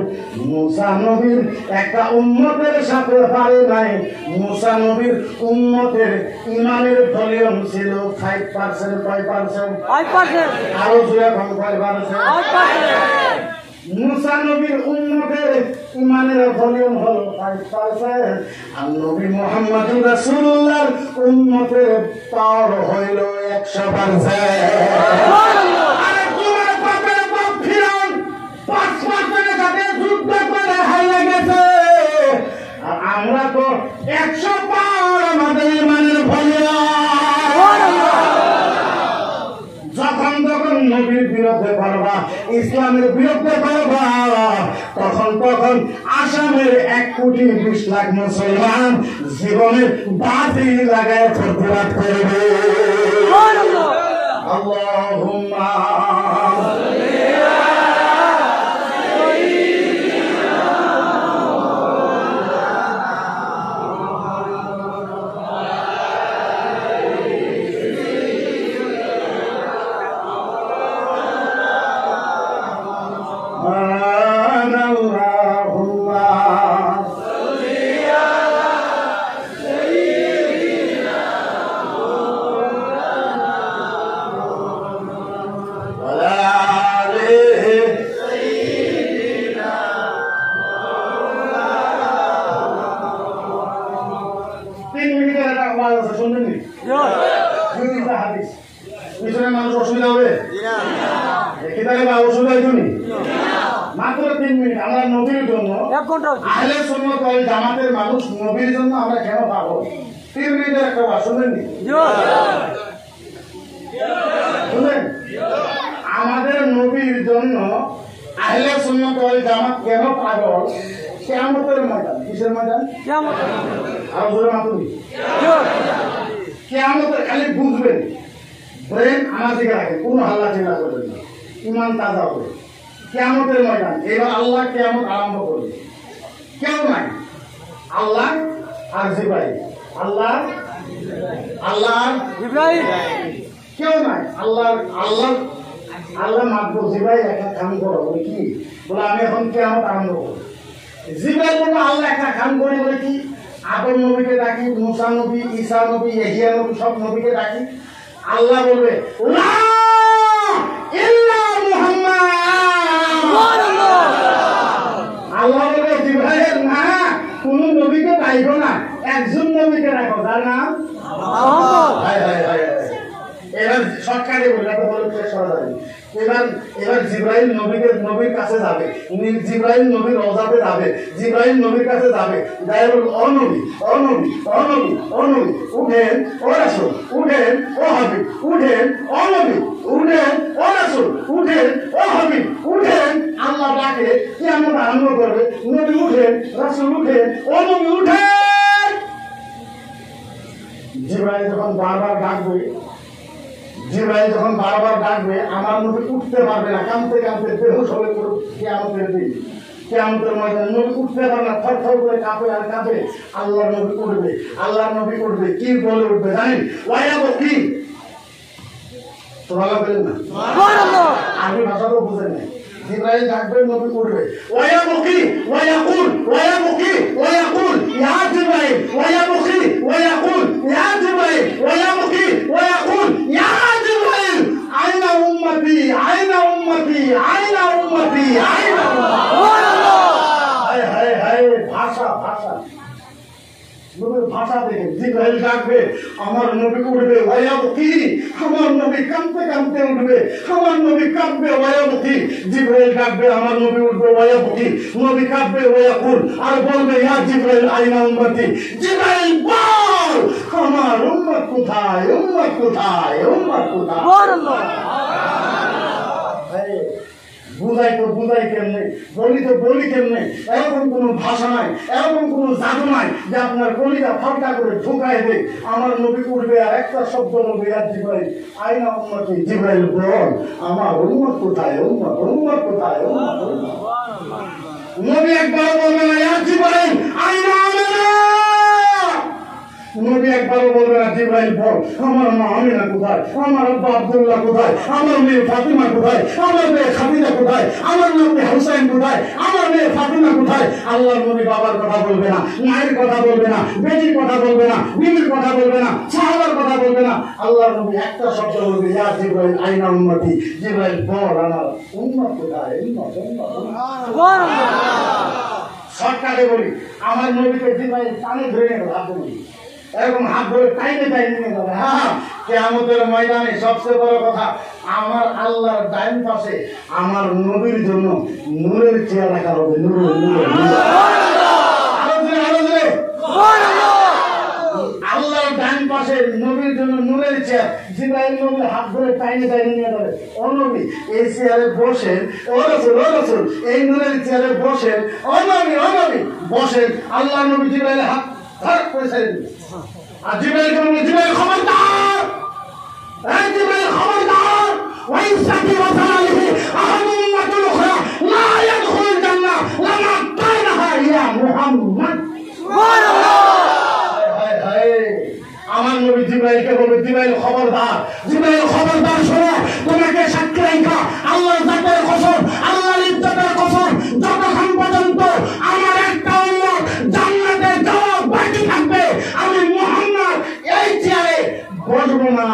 মুসা নবীর একটা উম্মতের সাথে পারে নাই। মুসা নবীর উম্মতের ইমানের ভলিউম ছিল 5%, 5%, আরো জোরে কম 5%। মুসা নবীর উম্মতের ইমানের ভলিউম হলো 5%, আর নবী মুহাম্মদুর রাসূলুল্লাহর উম্মতের পাওয়ার হইল 100%। আরে তোমার বাপের বাপ ফিরাউন 5% সাথে যুদ্ধ করে হারিয়ে গেছে, আর আমরা তো 100 পাওয়ার আমাদের ইমানের ভলিউম। যখন যখন নবীর বিরুদ্ধে করবা, ইসলামের বিরুদ্ধে করবা, তখন তখন আসামের 1,20,00,000 মুসলমান জীবনের বাজি লাগায় প্রতিবাদ করবে। আল্লাহুম্মা ولا ভিতরে বা ওষুধ হয়নি মাত্র 3 মিনিট আমরা নবীর জন্য 1 ঘন্টা আহলে সুন্নাত ওয়াল জামাতের মানুষ নবীর জন্য আমরা কেন পাগল 3 মিনিটের একটা ওয়াজ শুনবেননি শুনবেন আমাদের নবীর জন্য আহলে সুন্নাত ওয়াল জামাত কেন পাগল কিয়ামতের ময়দান কিসের ময়দান কিয়ামত আর জোরে মাতুনি কিয়ামতের খালি বুঝবেন ব্রেন আমার দিকে রাখেন কোনো হাল্লা চিল্লা করবেন না ইমান তাজা হবে কিয়ামতের ময়দান এবার আল্লাহ কিয়ামত আরম্ভ করবে কেউ নাই আল্লাহ আর জিবরাইল আল্লাহ জিবরাইল কেউ নাই আল্লাহ মাত্র জিবরাইল একটা কাম করো বলে কি বলে আমি এখন কিয়ামত আরম্ভ করবো জিবরাইল বলে আল্লাহ একটা কাম করি বলে কি আদম নবীকে ডাকি মুসা নবী ঈসা নবী ইহইয়া নবী সব নবীকে ডাকি আল্লাহ বলবে লা ইল্লা মুহাম্মদ আল্লাহ বলবে জিবরাইল না কোন নবীকে ডাইকো না একজন নবীকে রাখো যার নাম মুহাম্মদ এবার সরকারে বলে তো বলে শেষ করা যাবে এবার জিবরাইল নবীর কাছে যাবে জিবরাইল নবীর রওজাতে যাবে জিবরাইল নবীর কাছে যাবে যাই বল ও নবী উঠেন ও রাসূল উঠেন ও হাবিব উঠেন ও নবী উঠেন ও রাসূল উঠেন ও হাবিব উঠেন আল্লাহ ডাকে কিয়ামত আরম্ভ করবে নবী উঠেন রাসূল উঠেন ও নবী উঠেন জিবরাইল যখন বারবার ডাকবে আমার নবী উঠতে পারবে না কাঁদতে বেহুশ হয়ে পড়বে কিয়ামতের দিন কিয়ামতের ময়দানে নবী উঠতে পারবে না থরথর করে কাঁপে আর কাঁপে আল্লাহর নবী উঠবে কি বলে উঠবে জানেন ওয়াইয়াবো কি তোমরা বলেন না আরবি ভাষা তো বুঝেন না জিবরাইল ডাকবে নবী উঠবে ওয়াইয়াবুকি ওয়ায়াকুল ইয়া জিবরাইল ওয়ায়াবুকি ওয়ায়াকুল ইয়া জিবরাইল ওয়ায়াবুকি ওয়ায়াকুল ইয়া জিবরাইল আইনা উম্মতি হায় ভাষা নবীর ভাষা দেখে জিবরাইল ডাকবে আমার নবী উঠবে ওয়ায়াবুকি আমার নবী কাঁদতে উঠবে আমার নবী কাঁদবে ওয়ায়াবুকি জিবরাইল ডাকবে আমার নবী উঠবে ওয়ায়াবুকি নবী কাঁদবে ওয়ায়াকুল আর বলবে ইয়া জিবরাইল আইনা উম্মতি জিবরাইল বল আমার উম্মত কোথায় সুবহানাল্লাহ বুঝাই কেমনে বলি কেমনে এরকম কোনো ভাষা নাই এরকম কোনো জাদু নাই যে আপনার গলিটা ফাঁকা করে ঢুকাই দেয় আমার নবী উঠবে আর একটা শব্দ বলবে আর জিবরাইল আইনা উম্মতি জিবরাইল বল আমার উম্মত কোথায় নবী একবার বলবে না ইয়া জিবরাইল আইনা নবী একবারও বলবে না জিবরাইল বল আমার মা আমিনা কোথায় আমার আব্বা আব্দুল্লাহ কোথায় আমার মেয়ে ফাতিমা কোথায় আমার মেয়ে খাদিজা কোথায় আমার নাতি হুসাইন কোথায় আমার মেয়ে ফাতিমা কোথায় আল্লাহর নবী বাবার কথা বলবে না মায়ের কথা বলবে না বেটির কথা বলবে না বিবির কথা বলবে না সাহাবার কথা বলবে না আল্লাহর নবী একটা শব্দ বলবে ইয়া জিবরাইল আইনা উম্মতি জিবরাইল বল আমার উম্মত কোথায় সুবহানাল্লাহ সরকারে বলি আমার নবীকে জিবরাইল কানে ধরে নেবে হাত ধরে এরকম হাত ধরে টাইনে নিয়ে যাবে হ্যাঁ কিয়ামতের ময়দানে সবচেয়ে বড় কথা আমার আল্লাহর ডাইন পাশে আমার নবীর জন্য নূরের চেয়ার রাখা হবে আল্লাহর ডাইন পাশে নবীর জন্য নূরের চেয়ার জিবরাইল নবী হাত ধরে টাইনে নিয়ে যাবে ও নবী এই চেয়ারে বসেন ও রাসূল এই নূরের চেয়ারে বসেন ও নবী বসেন আল্লাহ নবী জিবরাইল হাত ধর করে ছেড়ে দিবে আর জিবরাইল খবরদার ওয়াইসাকি ওয়াসালিহি আহাদুম মাতুলুখরা লা ইয়াদখুলুল জান্নাহ লামা কানাহা ইয়া মুহাম্মদ সুবহানাল্লাহ আমার নবী জিবরাইলকে বলবে জিবরাইল খবরদার শোনো তোমাকে সাক্ষী রাখা আল্লাহর জাতের কসম আল্লাহর ইজ্জতের কসম যতক্ষণ পর্যন্ত আমার একটা উম্মত জান্নাতে যাওয়া বাকি থাকবে আমি মুহাম্মদ এই চেয়ারে বসবো না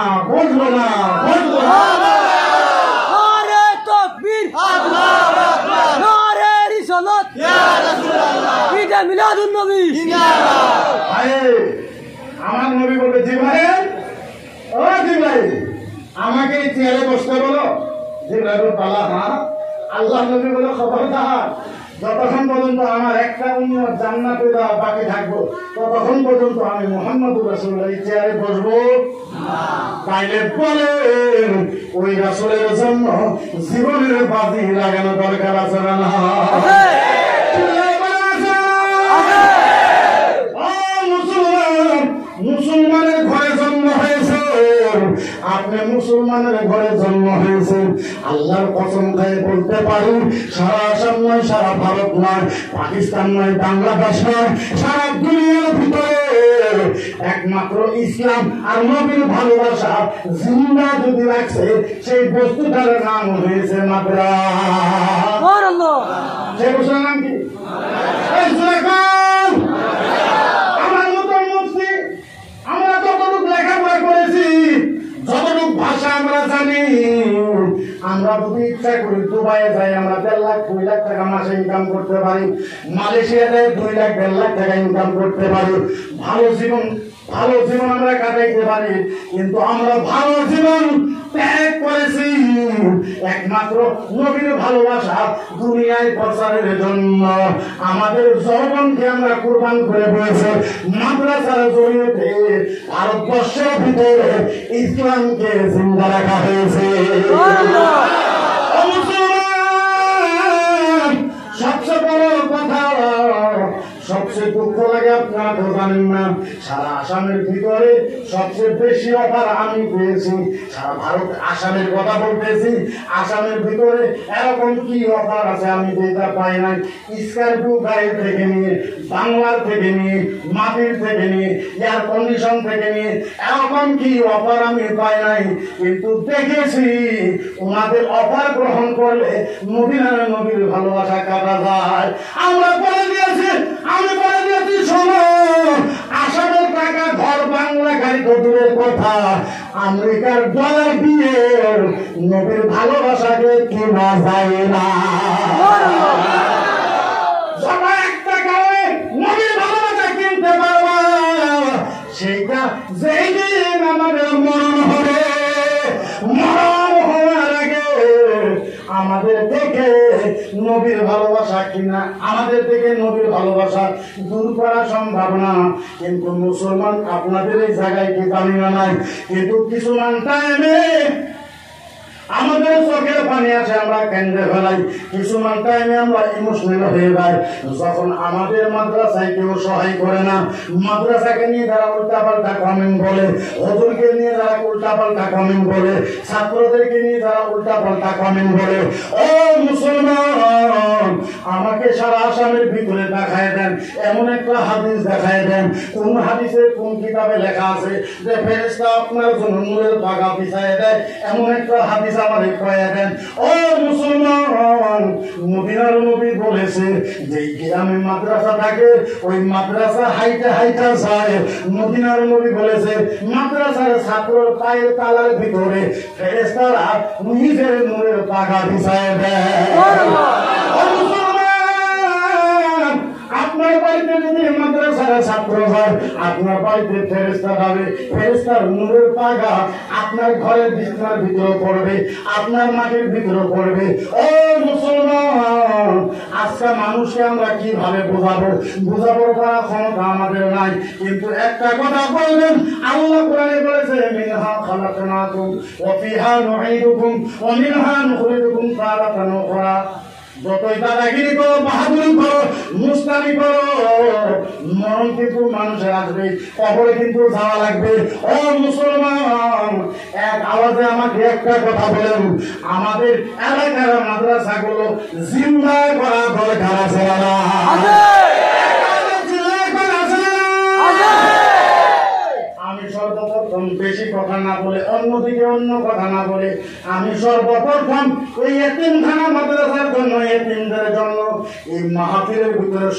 নারে তাকবীর আল্লাহু আকবার নারে রিসালাত ইয়া রাসূলুল্লাহ ঈদ মিলাদুন নবী জিন্দাবাদ আমার নবী বলবে জিবরাইল ও জিবরাইল আমাকে চেয়ারে বসতে বলো জিবরাইল তাআলা হ্যাঁ আল্লাহ নবী বলে খবরদার যতক্ষণ পর্যন্ত আমার একটা উম্মত জান্নাতে যাওয়া বাকি থাকবো ততক্ষণ পর্যন্ত আমি মুহাম্মদুর রাসূলুল্লাহ চেয়ারে বসবো না। তাইলে বলেন ওই রাসূলের জন্য জীবনের বাজি লাগানো দরকার আছে না? মুসলমানের ঘরে জন্ম হয়েছে, আপনি মুসলমানের ঘরে জন্ম হয়েছে, আল্লাহর কসম খায় বলতে পারি সারা আসাম নয়, সারা ভারত নয়, পাকিস্তান নয়, বাংলাদেশ নয়, সারা দুনিয়ার ভিতরে একমাত্র ইসলাম আর নবীর ভালোবাসা জিন্দা যদি রাখছে সেই বস্তুটার নাম হয়েছে মাদ্রাসা। সেই বস্তুটার নাম কি? আমার মতন মুফতি আমরা যতটুকু লেখাপড়া করেছি, যতটুকু ভাষা আমরা জানি, আমরা যদি ইচ্ছা করি দুবাইয়ে যাই আমরা 1.5 লাখ 2 লাখ টাকা মাসে ইনকাম করতে পারি, মালয়েশিয়া যাই 2 লাখ 1.5 লাখ টাকা ইনকাম করতে পারি, ভালো জীবন আমরা কাটাইতে পারি। কিন্তু আমরা ভালো জীবন ত্যাগ করেছি একমাত্র নবীর ভালোবাসা দুনিয়ায় প্রচারের জন্য। আমাদের যৌবনকে আমরা কুরবান করে দিয়েছি মাদ্রাসার জড়িয়ে ভারতবর্ষের ভিতরে ইসলামকে জিন্দা রাখা হয়েছে। সবচেয়ে বড় কথা, সবচেয়ে দুঃখ লাগে আপনারা তো জানেন না, সারা আসামের ভিতরে সবচেয়ে বেশি অফার আমি পেয়েছি। সারা ভারত আসামের কথা বলতেছি, আসামের ভিতরে এরকম কি অফার আছে আমি যেটা পাই নাই। স্করপিও গাড়ি থেকে নিয়ে, বাংলার থেকে নিয়ে, মাটির থেকে নিয়ে, এয়ার কন্ডিশন থেকে নিয়ে এরকম কি অফার আমি পাই নাই। কিন্তু দেখেছি ওনাদের অফার গ্রহণ করলে নবীর ভালোবাসা কাটা যায়। আমরা বলে দিয়েছি, আমি বলে দিয়েছি শোনো, আসামের টাকা ঘর বাংলা গাড়ি তো দূরের কথা, আমেরিকার ডলার দিয়ে নবীর ভালোবাসাকে কেনা যায় না। সবাই একটা কারণে নবীর ভালোবাসা কিনতে পারবা, সেইটা যেই দিন আমাদের মরণ হবে, মরণ হওয়ার আগে আমাদের থেকে নবীর ভালোবাসা কিনা, আমাদের থেকে নবীর ভালোবাসা দূর করা সম্ভব না। কিন্তু মুসলমান আপনাদের এই জায়গায় কি জানি না নাই, কিন্তু কিছুমান টাইমে আমাদের চোখের পানি আছে, আমরা কেন্দ্রে ফেলাই, কিছুমান টাইমে আমরা ইমোশনাল হয়ে যাই যখন আমাদের মাদ্রাসায় কেউ সহায় করে না। মাদ্রাসাকে নিয়ে যারা উল্টাপাল্টা কমেন্ট বলে, হুজুরকে নিয়ে যারা উল্টাপাল্টা কমেন্ট বলে, ছাত্রদেরকে নিয়ে যারা উল্টাপাল্টা কমেন্ট বলে, ও মুসলমান আমাকে সারা আসামের ভিতরে দেখায় দেন, এমন একটা হাদিস দেখায় দেন, কোন হাদিসে কোন কিতাবে লেখা আছে যে ফেরেশতা আপনার জন্য নূরের পাগা বিছায় দেয়, এমন একটা হাদিস আমাদের কয়ে দেন। ও মুসলমান, মদিনার নবী বলেছে যে গ্রামে মাদ্রাসা থাকে ওই মাদ্রাসা হাইটা হাইটা যায়। মদিনার নবী বলেছে মাদ্রাসার ছাত্রর পায়ের তালার ভিতরে ফেরেশতারা নিজের নূরের পাগা বিছায় দেয়। আপনার বাড়িতে যদি মাদ্রাসার ছাত্র হয়, আপনার বাড়িতে ফেরেশতা যাবে, ফেরেশতার নূরের পাগা আপনার ঘরের বিছানার ভিতরে পড়বে, আপনার মাটির ভিতরে পড়বে। ও মুসলমান, আজকে মানুষকে আমরা কিভাবে বোঝাবো করা ক্ষমতা আমাদের নাই। কিন্তু একটা কথা বলবেন, আল্লাহ কোরআনে বলেছে মিনহা খালাকনাকুম ওয়া ফিহা নুঈদুকুম ওয়া মিনহা নুখরিজুকুম তারাতান উখরা। যতই দাদাগিরি করো, বাহাদুরি করো, মুস্তানি করো, মরণ কিন্তু মানুষের আসবে, কবরে কিন্তু যাওয়া লাগবে। ও মুসলমান, এক আওয়াজে আমাকে একটা কথা বলেন, আমাদের এলাকার মাদ্রাসাগুলো জিন্দা করা দরকার আছে না? আমি সর্বপ্রথম বেশি কথা না বলে, অন্যদিকে অন্য কথা না বলে, আমি সর্বপ্রথম ওই এতিমখানা মাদ্রাসার জন্য, এতিমদের জন্য এই মাহফিলের ভিতরে